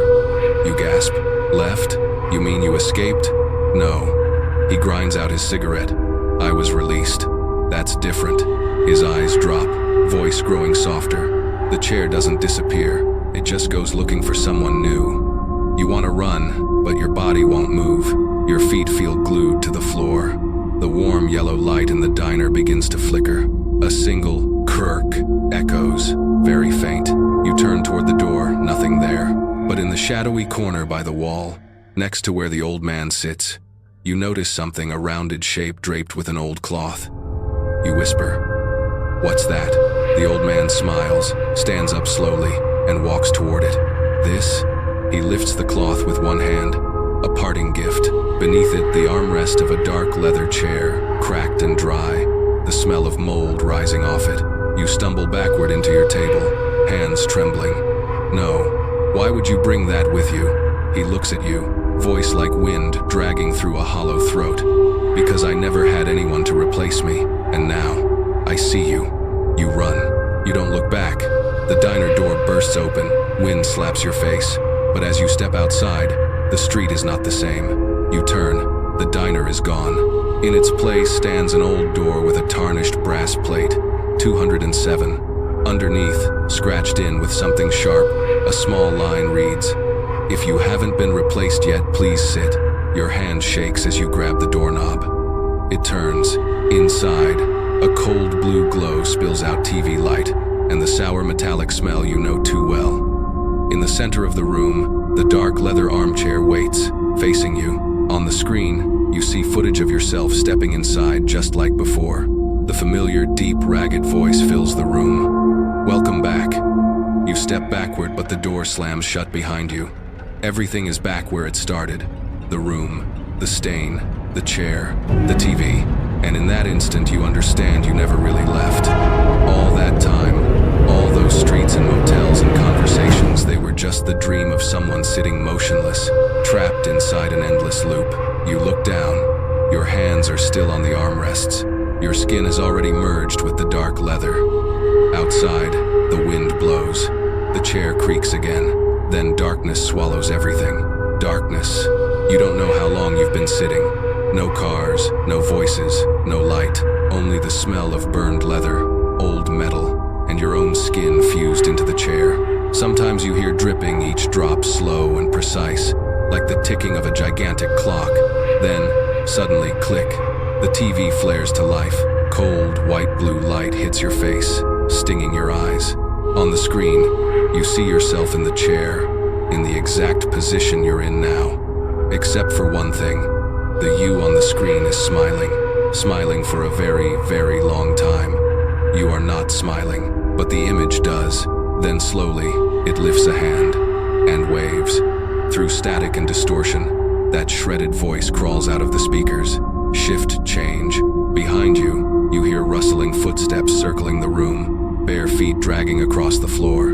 You gasp. Left? You mean you escaped? No. He grinds out his cigarette. I was released. That's different. His eyes drop, voice growing softer. The chair doesn't disappear. It just goes looking for someone new. You want to run, but your body won't move. Your feet feel glued to the floor. The warm yellow light in the diner begins to flicker. A single kirk echoes, very faint. You turn toward the door, nothing there. But in the shadowy corner by the wall, next to where the old man sits, you notice something, a rounded shape draped with an old cloth. You whisper, "What's that?" The old man smiles, stands up slowly, and walks toward it. This? He lifts the cloth with one hand, a parting gift. Beneath it, the armrest of a dark leather chair, cracked and dry, the smell of mold rising off it. You stumble backward into your table, hands trembling. No. Why would you bring that with you? He looks at you, voice like wind dragging through a hollow throat. Because I never had anyone to replace me, and now, I see you. You run. You don't look back. The diner door bursts open, wind slaps your face. But as you step outside, the street is not the same. You turn. The diner is gone. In its place stands an old door with a tarnished brass plate, 207. Underneath, scratched in with something sharp, a small line reads, "If you haven't been replaced yet, please sit." Your hand shakes as you grab the doorknob. It turns. Inside, a cold blue glow spills out TV light, and the sour metallic smell you know too well. In the center of the room, the dark leather armchair waits, facing you. On the screen, you see footage of yourself stepping inside just like before. The familiar, deep, ragged voice fills the room. "Welcome back." You step backward, but the door slams shut behind you. Everything is back where it started. The room, the stain, the chair, the TV. And in that instant, you understand you never really left. All that time, all those streets and motels and conversations, they were just the dream of someone sitting motionless, trapped inside an endless loop. You look down. Your hands are still on the armrests. Your skin has already merged with the dark leather. Outside, the wind blows. The chair creaks again. Then darkness swallows everything. Darkness. You don't know how long you've been sitting. No cars, no voices, no light. Only the smell of burned leather, old metal, and your own skin fused into the chair. Sometimes you hear dripping, each drop slow and precise, like the ticking of a gigantic clock. Then, suddenly, click. The TV flares to life. Cold, white-blue light hits your face, stinging your eyes. On the screen, you see yourself in the chair, in the exact position you're in now. Except for one thing. The you on the screen is smiling. Smiling for a very, very long time. You are not smiling, but the image does. Then slowly, it lifts a hand and waves. Through static and distortion, that shredded voice crawls out of the speakers. Shift change. Behind you, you hear rustling footsteps circling the room, bare feet dragging across the floor.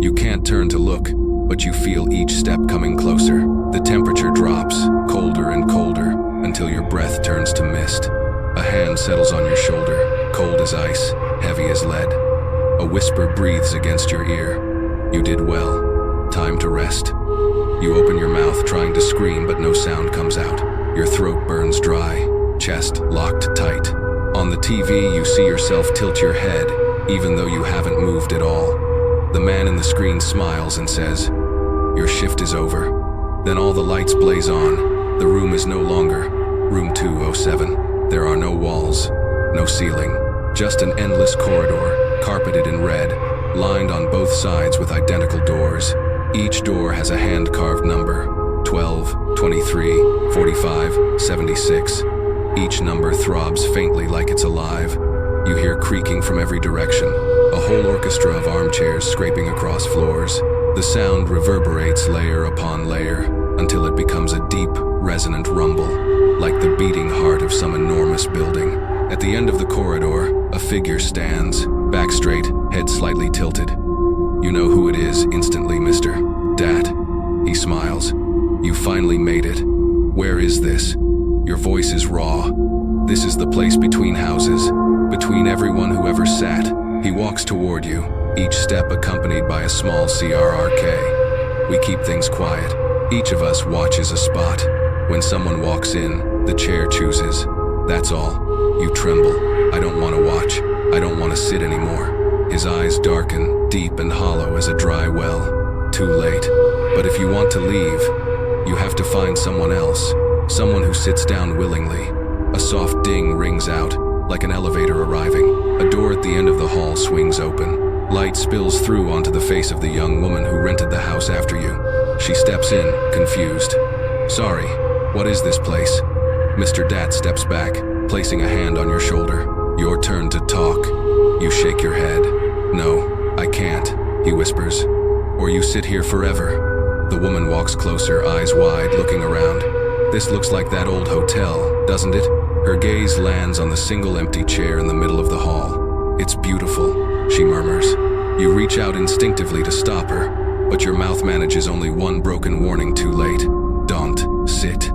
You can't turn to look, but you feel each step coming closer. The temperature drops, colder and colder, until your breath turns to mist. A hand settles on your shoulder, cold as ice, heavy as lead. A whisper breathes against your ear. You did well. Time to rest. You open your mouth trying to scream, but no sound comes out. Your throat burns dry, chest locked tight. On the TV, you see yourself tilt your head, even though you haven't moved at all. The man in the screen smiles and says, "Your shift is over." Then all the lights blaze on. The room is no longer room 207. There are no walls, no ceiling, just an endless corridor, carpeted in red, lined on both sides with identical doors. Each door has a hand-carved number, 12, 23, 45, 76. Each number throbs faintly like it's alive. You hear creaking from every direction, a whole orchestra of armchairs scraping across floors. The sound reverberates layer upon layer until it becomes a deep, resonant rumble, like the beating heart of some enormous building. At the end of the corridor, a figure stands, back straight, head slightly tilted. You know who it is instantly, Mr. Dat. He smiles. You finally made it. Where is this? Your voice is raw. This is the place between houses, between everyone who ever sat. He walks toward you, each step accompanied by a small CRRK. We keep things quiet. Each of us watches a spot. When someone walks in, the chair chooses. That's all. You tremble. I don't want to watch. I don't want to sit anymore. His eyes darken, deep and hollow as a dry well. Too late. But if you want to leave, you have to find someone else. Someone who sits down willingly. A soft ding rings out, like an elevator arriving. A door at the end of the hall swings open. Light spills through onto the face of the young woman who rented the house after you. She steps in, confused. Sorry, what is this place? Mr. Dat steps back, placing a hand on your shoulder. Your turn to talk. You shake your head. No, I can't, he whispers. Or you sit here forever. The woman walks closer, eyes wide, looking around. This looks like that old hotel, doesn't it? Her gaze lands on the single empty chair in the middle of the hall. It's beautiful, she murmurs. You reach out instinctively to stop her, but your mouth manages only one broken warning too late. Don't sit.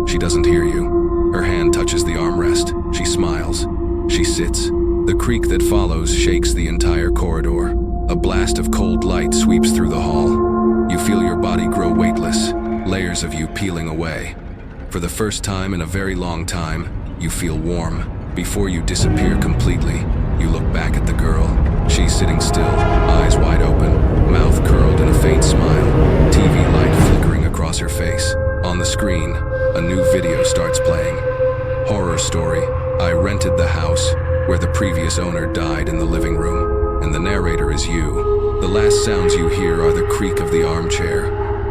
She doesn't hear you. Her hand touches the armrest. She smiles. She sits. The creak that follows shakes the entire corridor. A blast of cold light sweeps through the hall. You feel your body grow weightless, layers of you peeling away. For the first time in a very long time, you feel warm. Before you disappear completely, you look back at the girl. She's sitting still, eyes wide open, mouth curled in a faint smile, TV light flickering across her face. On the screen, a new video starts playing. Horror story. I rented the house where the previous owner died in the living room, and the narrator is you. The last sounds you hear are the creak of the armchair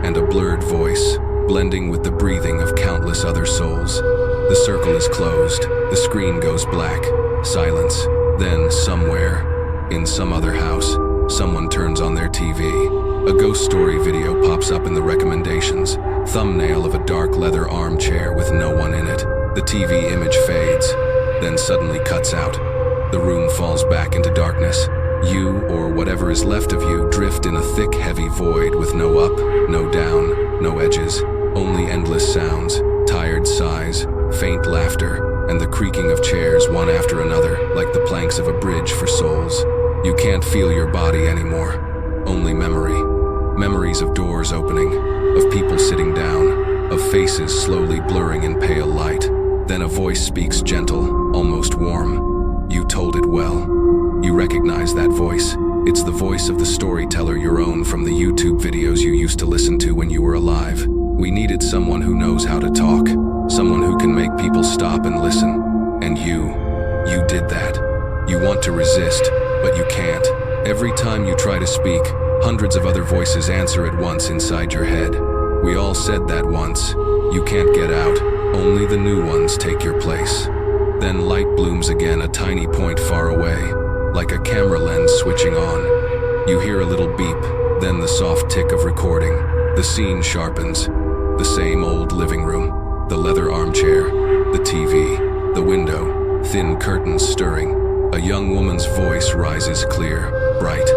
and a blurred voice, blending with the breathing of countless other souls. The circle is closed, the screen goes black, silence. Then, somewhere, in some other house, someone turns on their TV. A ghost story video pops up in the recommendations, thumbnail of a dark leather armchair with no one in it. The TV image fades, then suddenly cuts out. The room falls back into darkness. You, or whatever is left of you, drift in a thick, heavy void with no up, no down, no edges, only endless sounds, tired sighs, faint laughter, and the creaking of chairs one after another, like the planks of a bridge for souls. You can't feel your body anymore, only memory. Memories of doors opening, of people sitting down, of faces slowly blurring in pale light. Then a voice speaks gentle, almost warm. You told it well. You recognize that voice. It's the voice of the storyteller, your own from the YouTube videos you used to listen to when you were alive. We needed someone who knows how to talk, someone who can make people stop and listen. And you did that. You want to resist, but you can't. Every time you try to speak, hundreds of other voices answer at once inside your head. We all said that once. You can't get out. Only the new ones take your place. Then light blooms again, a tiny point far away, like a camera lens switching on. You hear a little beep, then the soft tick of recording. The scene sharpens. The same old living room, the leather armchair, the TV, the window, thin curtains stirring. A young woman's voice rises clear, bright.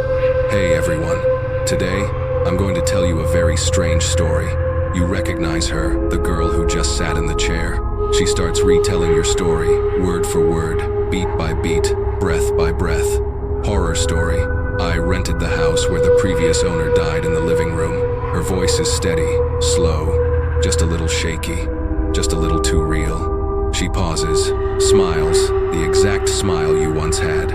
Hey everyone, today I'm going to tell you a very strange story. You recognize her, the girl who just sat in the chair. She starts retelling your story, word for word, beat by beat, breath by breath. Horror story. I rented the house where the previous owner died in the living room. Her voice is steady, slow, just a little shaky, just a little too real. She pauses, smiles, the exact smile you once had.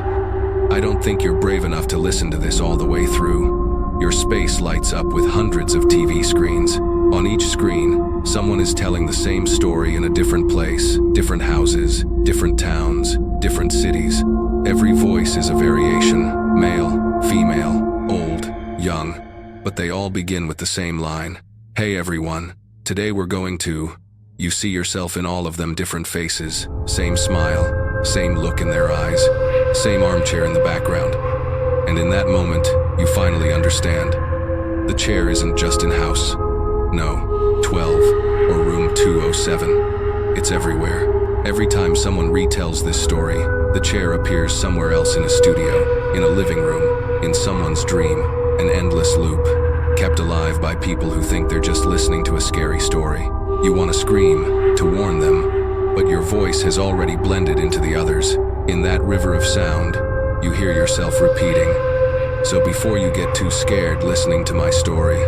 I don't think you're brave enough to listen to this all the way through. Your space lights up with hundreds of TV screens. On each screen, someone is telling the same story in a different place, different houses, different towns, different cities. Every voice is a variation, male, female, old, young, but they all begin with the same line. Hey everyone, today we're going to... You see yourself in all of them, different faces, same smile, same look in their eyes, same armchair in the background. And in that moment, you finally understand. The chair isn't just in house. No, 12 or room 207. It's everywhere. Every time someone retells this story, the chair appears somewhere else in a studio, in a living room, in someone's dream, an endless loop, kept alive by people who think they're just listening to a scary story. You want to scream, to warn them, but your voice has already blended into the others. In that river of sound, you hear yourself repeating. So before you get too scared listening to my story,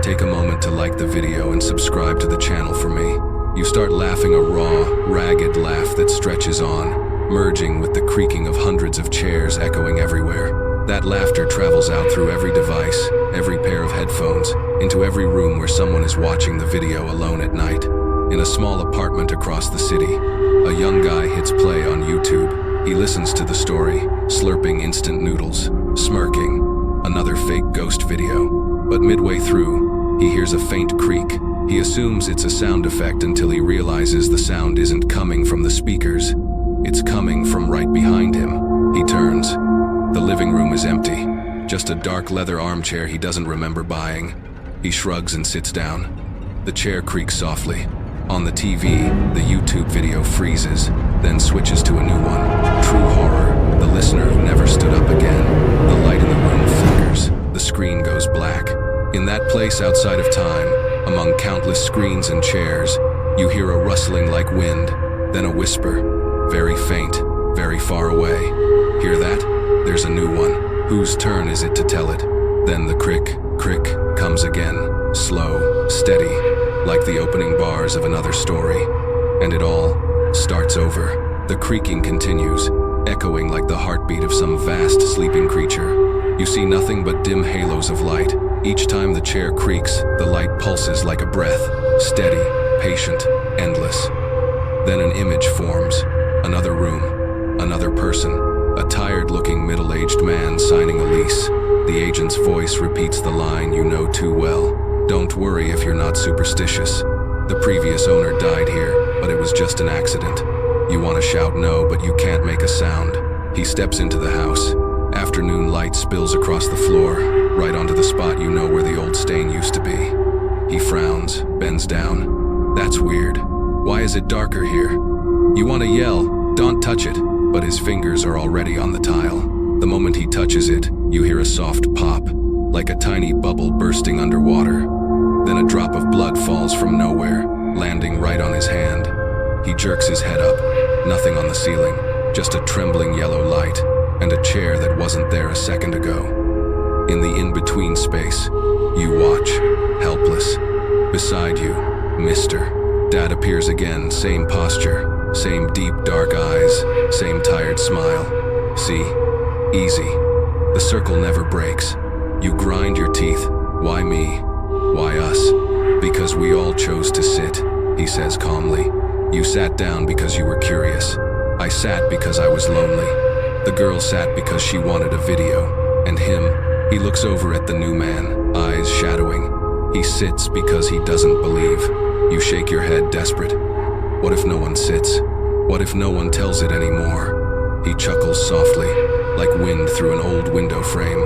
take a moment to like the video and subscribe to the channel for me. You start laughing a raw, ragged laugh that stretches on, merging with the creaking of hundreds of chairs echoing everywhere. That laughter travels out through every device, every pair of headphones, into every room where someone is watching the video alone at night. In a small apartment across the city, a young guy hits play on YouTube. He listens to the story, slurping instant noodles, smirking. Another fake ghost video. But midway through, he hears a faint creak. He assumes it's a sound effect until he realizes the sound isn't coming from the speakers. It's coming from right behind him. He turns. The living room is empty. Just a dark leather armchair he doesn't remember buying. He shrugs and sits down. The chair creaks softly. On the TV, the YouTube video freezes, then switches to a new one. True horror. The listener who never stood up again. The light in the room flickers. The screen goes black. In that place outside of time, among countless screens and chairs, you hear a rustling like wind, then a whisper, very faint, very far away. Hear that? There's a new one. Whose turn is it to tell it? Then the crick, crick comes again, slow, steady, like the opening bars of another story. And it all starts over. The creaking continues, echoing like the heartbeat of some vast sleeping creature. You see nothing but dim halos of light. Each time the chair creaks, the light pulses like a breath, steady, patient, endless. Then an image forms, another room, another person, a tired-looking middle-aged man signing a lease. The agent's voice repeats the line you know too well. Don't worry if you're not superstitious. The previous owner died here, but it was just an accident. You want to shout no, but you can't make a sound. He steps into the house. Afternoon light spills across the floor, right onto the spot you know where the old stain used to be. He frowns, bends down. That's weird. Why is it darker here? You want to yell, don't touch it, but his fingers are already on the tile. The moment he touches it, you hear a soft pop, like a tiny bubble bursting underwater. Then a drop of blood falls from nowhere, landing right on his hand. He jerks his head up, nothing on the ceiling, just a trembling yellow light, and a chair that wasn't there a second ago. In the in-between space, you watch, helpless. Beside you, Mr. Dad appears again, same posture, same deep dark eyes, same tired smile. See? Easy. The circle never breaks. You grind your teeth. Why me? Why us? Because we all chose to sit, he says calmly. You sat down because you were curious. I sat because I was lonely. The girl sat because she wanted a video. And him, he looks over at the new man, eyes shadowing. He sits because he doesn't believe. You shake your head, desperate. What if no one sits? What if no one tells it anymore? He chuckles softly, like wind through an old window frame.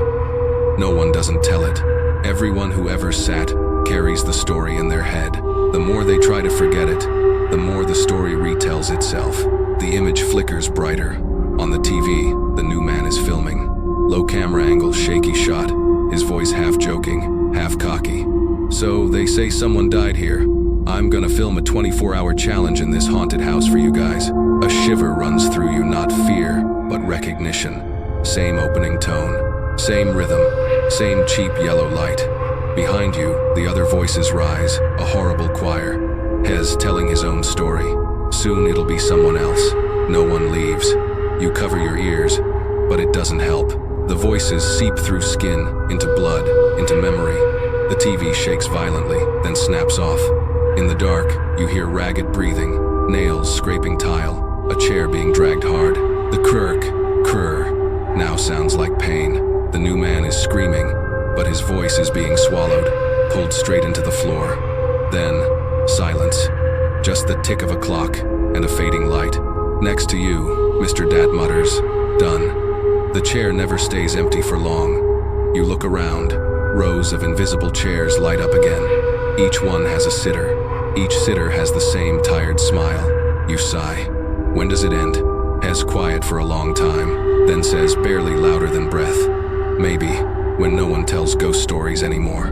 No one doesn't tell it. Everyone who ever sat carries the story in their head. The more they try to forget it, the more the story retells itself. The image flickers brighter. On the TV, the new man is filming. Low camera angle, shaky shot, his voice half joking, half cocky. So they say someone died here. I'm gonna film a 24-hour challenge in this haunted house for you guys. A shiver runs through you, not fear, but recognition. Same opening tone, same rhythm, same cheap yellow light. Behind you, the other voices rise, a horrible choir. Hez telling his own story. Soon it'll be someone else. No one leaves. You cover your ears, but it doesn't help. The voices seep through skin, into blood, into memory. The TV shakes violently, then snaps off. In the dark, you hear ragged breathing, nails scraping tile, a chair being dragged hard. The crrr now sounds like pain. The new man is screaming, but his voice is being swallowed, pulled straight into the floor. Then, silence. Just the tick of a clock and a fading light. Next to you, Mr. Dat mutters, done. The chair never stays empty for long. You look around, rows of invisible chairs light up again. Each one has a sitter. Each sitter has the same tired smile. You sigh. When does it end? Hez quiet for a long time, then says barely louder than breath, maybe, when no one tells ghost stories anymore.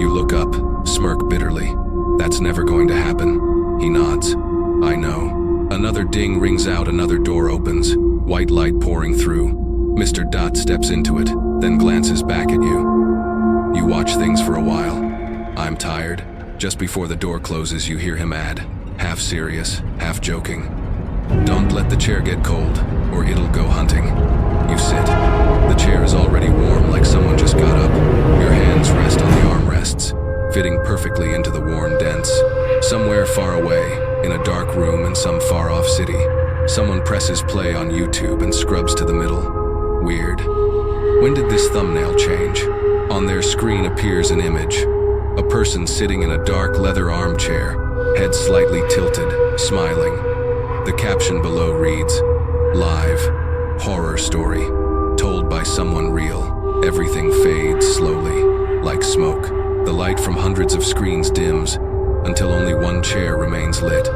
You look up, smirk bitterly. That's never going to happen. He nods. I know. Another ding rings out, another door opens, white light pouring through. Mr. Dot steps into it, then glances back at you. You watch things for a while. I'm tired. Just before the door closes, you hear him add, half serious, half joking. Don't let the chair get cold, or it'll go hunting. You sit. The chair is already warm, like someone just got up. Your hands rest on the armrests, fitting perfectly into the worn dents. Somewhere far away, in a dark room in some far-off city, someone presses play on YouTube and scrubs to the middle. Weird. When did this thumbnail change? On their screen appears an image. A person sitting in a dark leather armchair, head slightly tilted, smiling. The caption below reads, "Live, horror story, told by someone real. Everything fades slowly, like smoke. The light from hundreds of screens dims, until only one chair remains lit.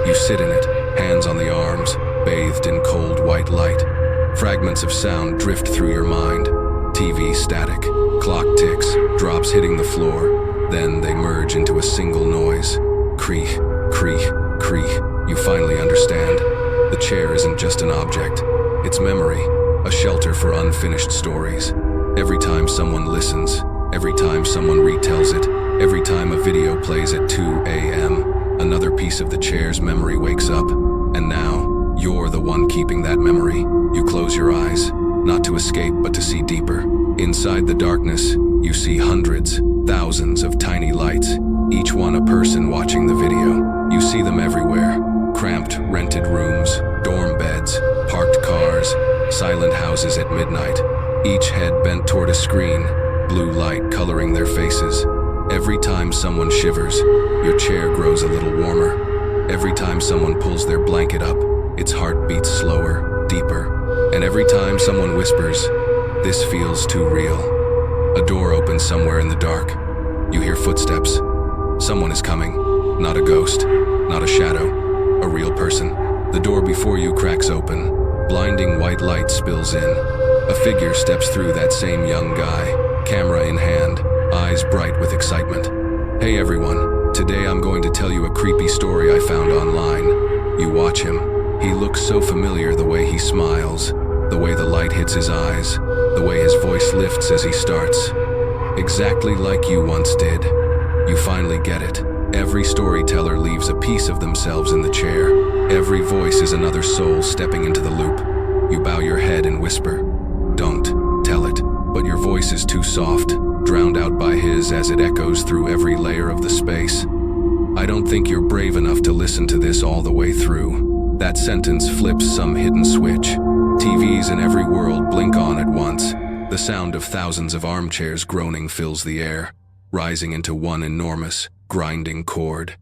You sit in it, hands on the arms, bathed in cold white light. Fragments of sound drift through your mind. TV static, clock ticks, drops hitting the floor. Then they merge into a single noise. Creak, creak, creak. You finally understand. The chair isn't just an object. It's memory, a shelter for unfinished stories. Every time someone listens, every time someone retells it, every time a video plays at 2 a.m., another piece of the chair's memory wakes up. And now, you're the one keeping that memory. You close your eyes, not to escape but to see deeper. Inside the darkness, you see hundreds, thousands of tiny lights, each one a person watching the video. You see them everywhere. Cramped, rented rooms, dorm beds, parked cars, silent houses at midnight, each head bent toward a screen, blue light coloring their faces. Every time someone shivers, your chair grows a little warmer. Every time someone pulls their blanket up, its heart beats slower, deeper. And every time someone whispers, "This feels too real." A door opens somewhere in the dark. You hear footsteps. Someone is coming. Not a ghost, not a shadow, a real person. The door before you cracks open. Blinding white light spills in. A figure steps through, that same young guy, camera in hand, eyes bright with excitement. Hey everyone, today I'm going to tell you a creepy story I found online. You watch him. He looks so familiar, the way he smiles, the way the light hits his eyes, the way his voice lifts as he starts. Exactly like you once did. You finally get it. Every storyteller leaves a piece of themselves in the chair. Every voice is another soul stepping into the loop. You bow your head and whisper, "Don't tell it," but your voice is too soft, drowned out by his as it echoes through every layer of the space. I don't think you're brave enough to listen to this all the way through. That sentence flips some hidden switch. TVs in every world blink on at once. The sound of thousands of armchairs groaning fills the air, rising into one enormous, grinding chord.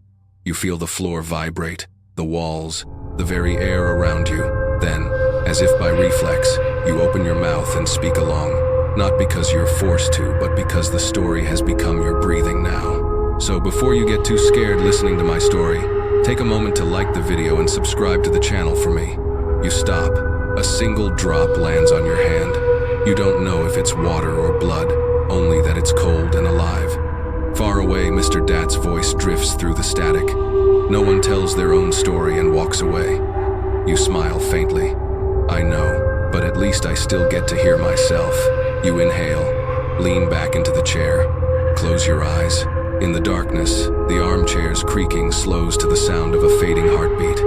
You feel the floor vibrate, the walls, the very air around you. Then, as if by reflex, you open your mouth and speak along. Not because you're forced to, but because the story has become your breathing now. So before you get too scared listening to my story, take a moment to like the video and subscribe to the channel for me. You stop. A single drop lands on your hand. You don't know if it's water or blood, only that it's cold and alive. Far away, Mr. Dat's voice drifts through the static. No one tells their own story and walks away. You smile faintly. I know, but at least I still get to hear myself. You inhale, lean back into the chair, close your eyes. In the darkness, the armchair's creaking slows to the sound of a fading heartbeat.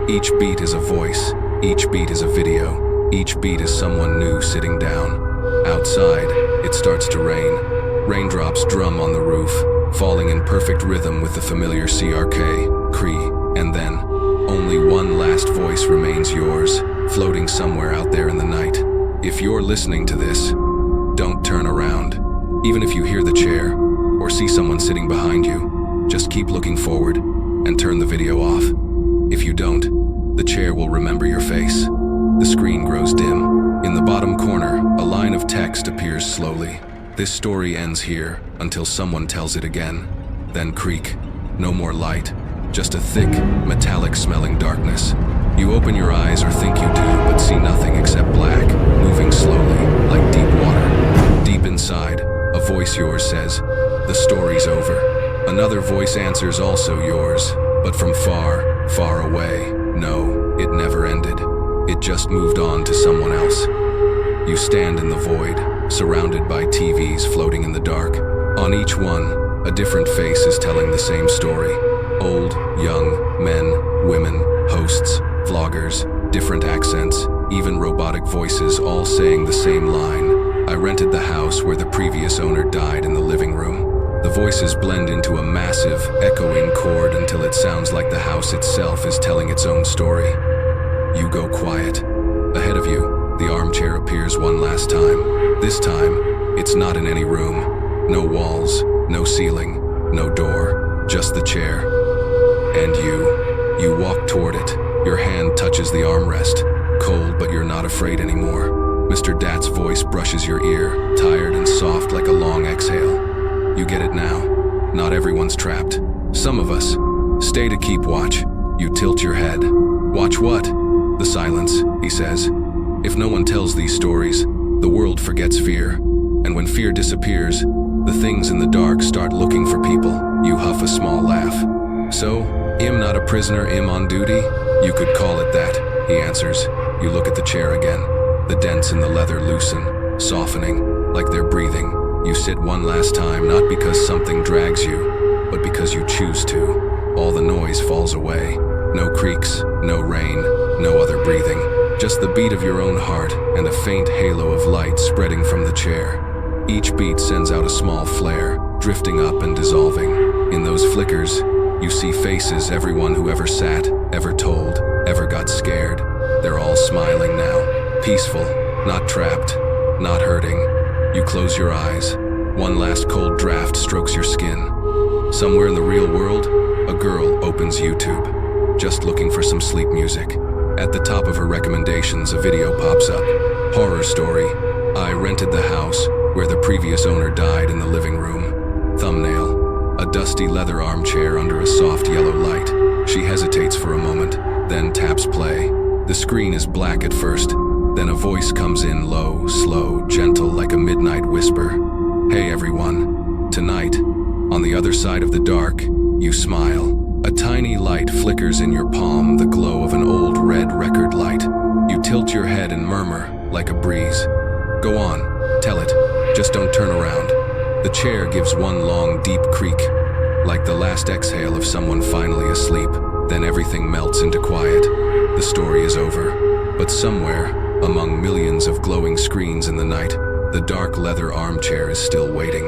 Each beat is a voice, each beat is a video. Each beat is someone new sitting down. Outside, it starts to rain. Raindrops drum on the roof, falling in perfect rhythm with the familiar CRK, Cree, and then, only one last voice remains yours, floating somewhere out there in the night. If you're listening to this, don't turn around. Even if you hear the chair, or see someone sitting behind you, just keep looking forward, and turn the video off. If you don't, the chair will remember your face. The screen grows dim. In the bottom corner, a line of text appears slowly. This story ends here, until someone tells it again. Then creak. No more light. Just a thick, metallic-smelling darkness. You open your eyes or think you do, but see nothing except black, moving slowly, like deep water. Deep inside, a voice yours says, "The story's over." Another voice answers, also yours, but from far, far away. No, it never ended. It just moved on to someone else. You stand in the void, surrounded by TVs floating in the dark. On each one, a different face is telling the same story. Old, young, men, women, hosts, vloggers, different accents, even robotic voices, all saying the same line. "I rented the house where the previous owner died in the living room." The voices blend into a massive, echoing chord until it sounds like the house itself is telling its own story. You go quiet. Ahead of you, the armchair appears one last time. This time, it's not in any room. No walls, no ceiling, no door, just the chair. And you walk toward it. Your hand touches the armrest. Cold, but you're not afraid anymore. Mr. Dat's voice brushes your ear, tired and soft like a long exhale. You get it now. Not everyone's trapped. Some of us stay to keep watch. You tilt your head. Watch what? The silence, he says. If no one tells these stories, the world forgets fear. And when fear disappears, the things in the dark start looking for people. You huff a small laugh. "So, I'm not a prisoner, I'm on duty?" "You could call it that," he answers. You look at the chair again. The dents in the leather loosen, softening, like they're breathing. You sit one last time, not because something drags you, but because you choose to. All the noise falls away. No creaks, no rain, no other breathing. Just the beat of your own heart and a faint halo of light spreading from the chair. Each beat sends out a small flare, drifting up and dissolving. In those flickers, you see faces, everyone who ever sat, ever told, ever got scared. They're all smiling now, peaceful, not trapped, not hurting. You close your eyes. One last cold draft strokes your skin. Somewhere in the real world, a girl opens YouTube, just looking for some sleep music. At the top of her recommendations, a video pops up. Horror story. I rented the house where the previous owner died in the living room. Thumbnail. A dusty leather armchair under a soft yellow light. She hesitates for a moment, then taps play. The screen is black at first, then a voice comes in low, slow, gentle like a midnight whisper. "Hey everyone. Tonight, on the other side of the dark, you smile. A tiny light flickers in your palm, the glow of an old red record light. You tilt your head and murmur, like a breeze. Go on, tell it, just don't turn around." The chair gives one long, deep creak, like the last exhale of someone finally asleep. Then everything melts into quiet. The story is over. But somewhere, among millions of glowing screens in the night, the dark leather armchair is still waiting.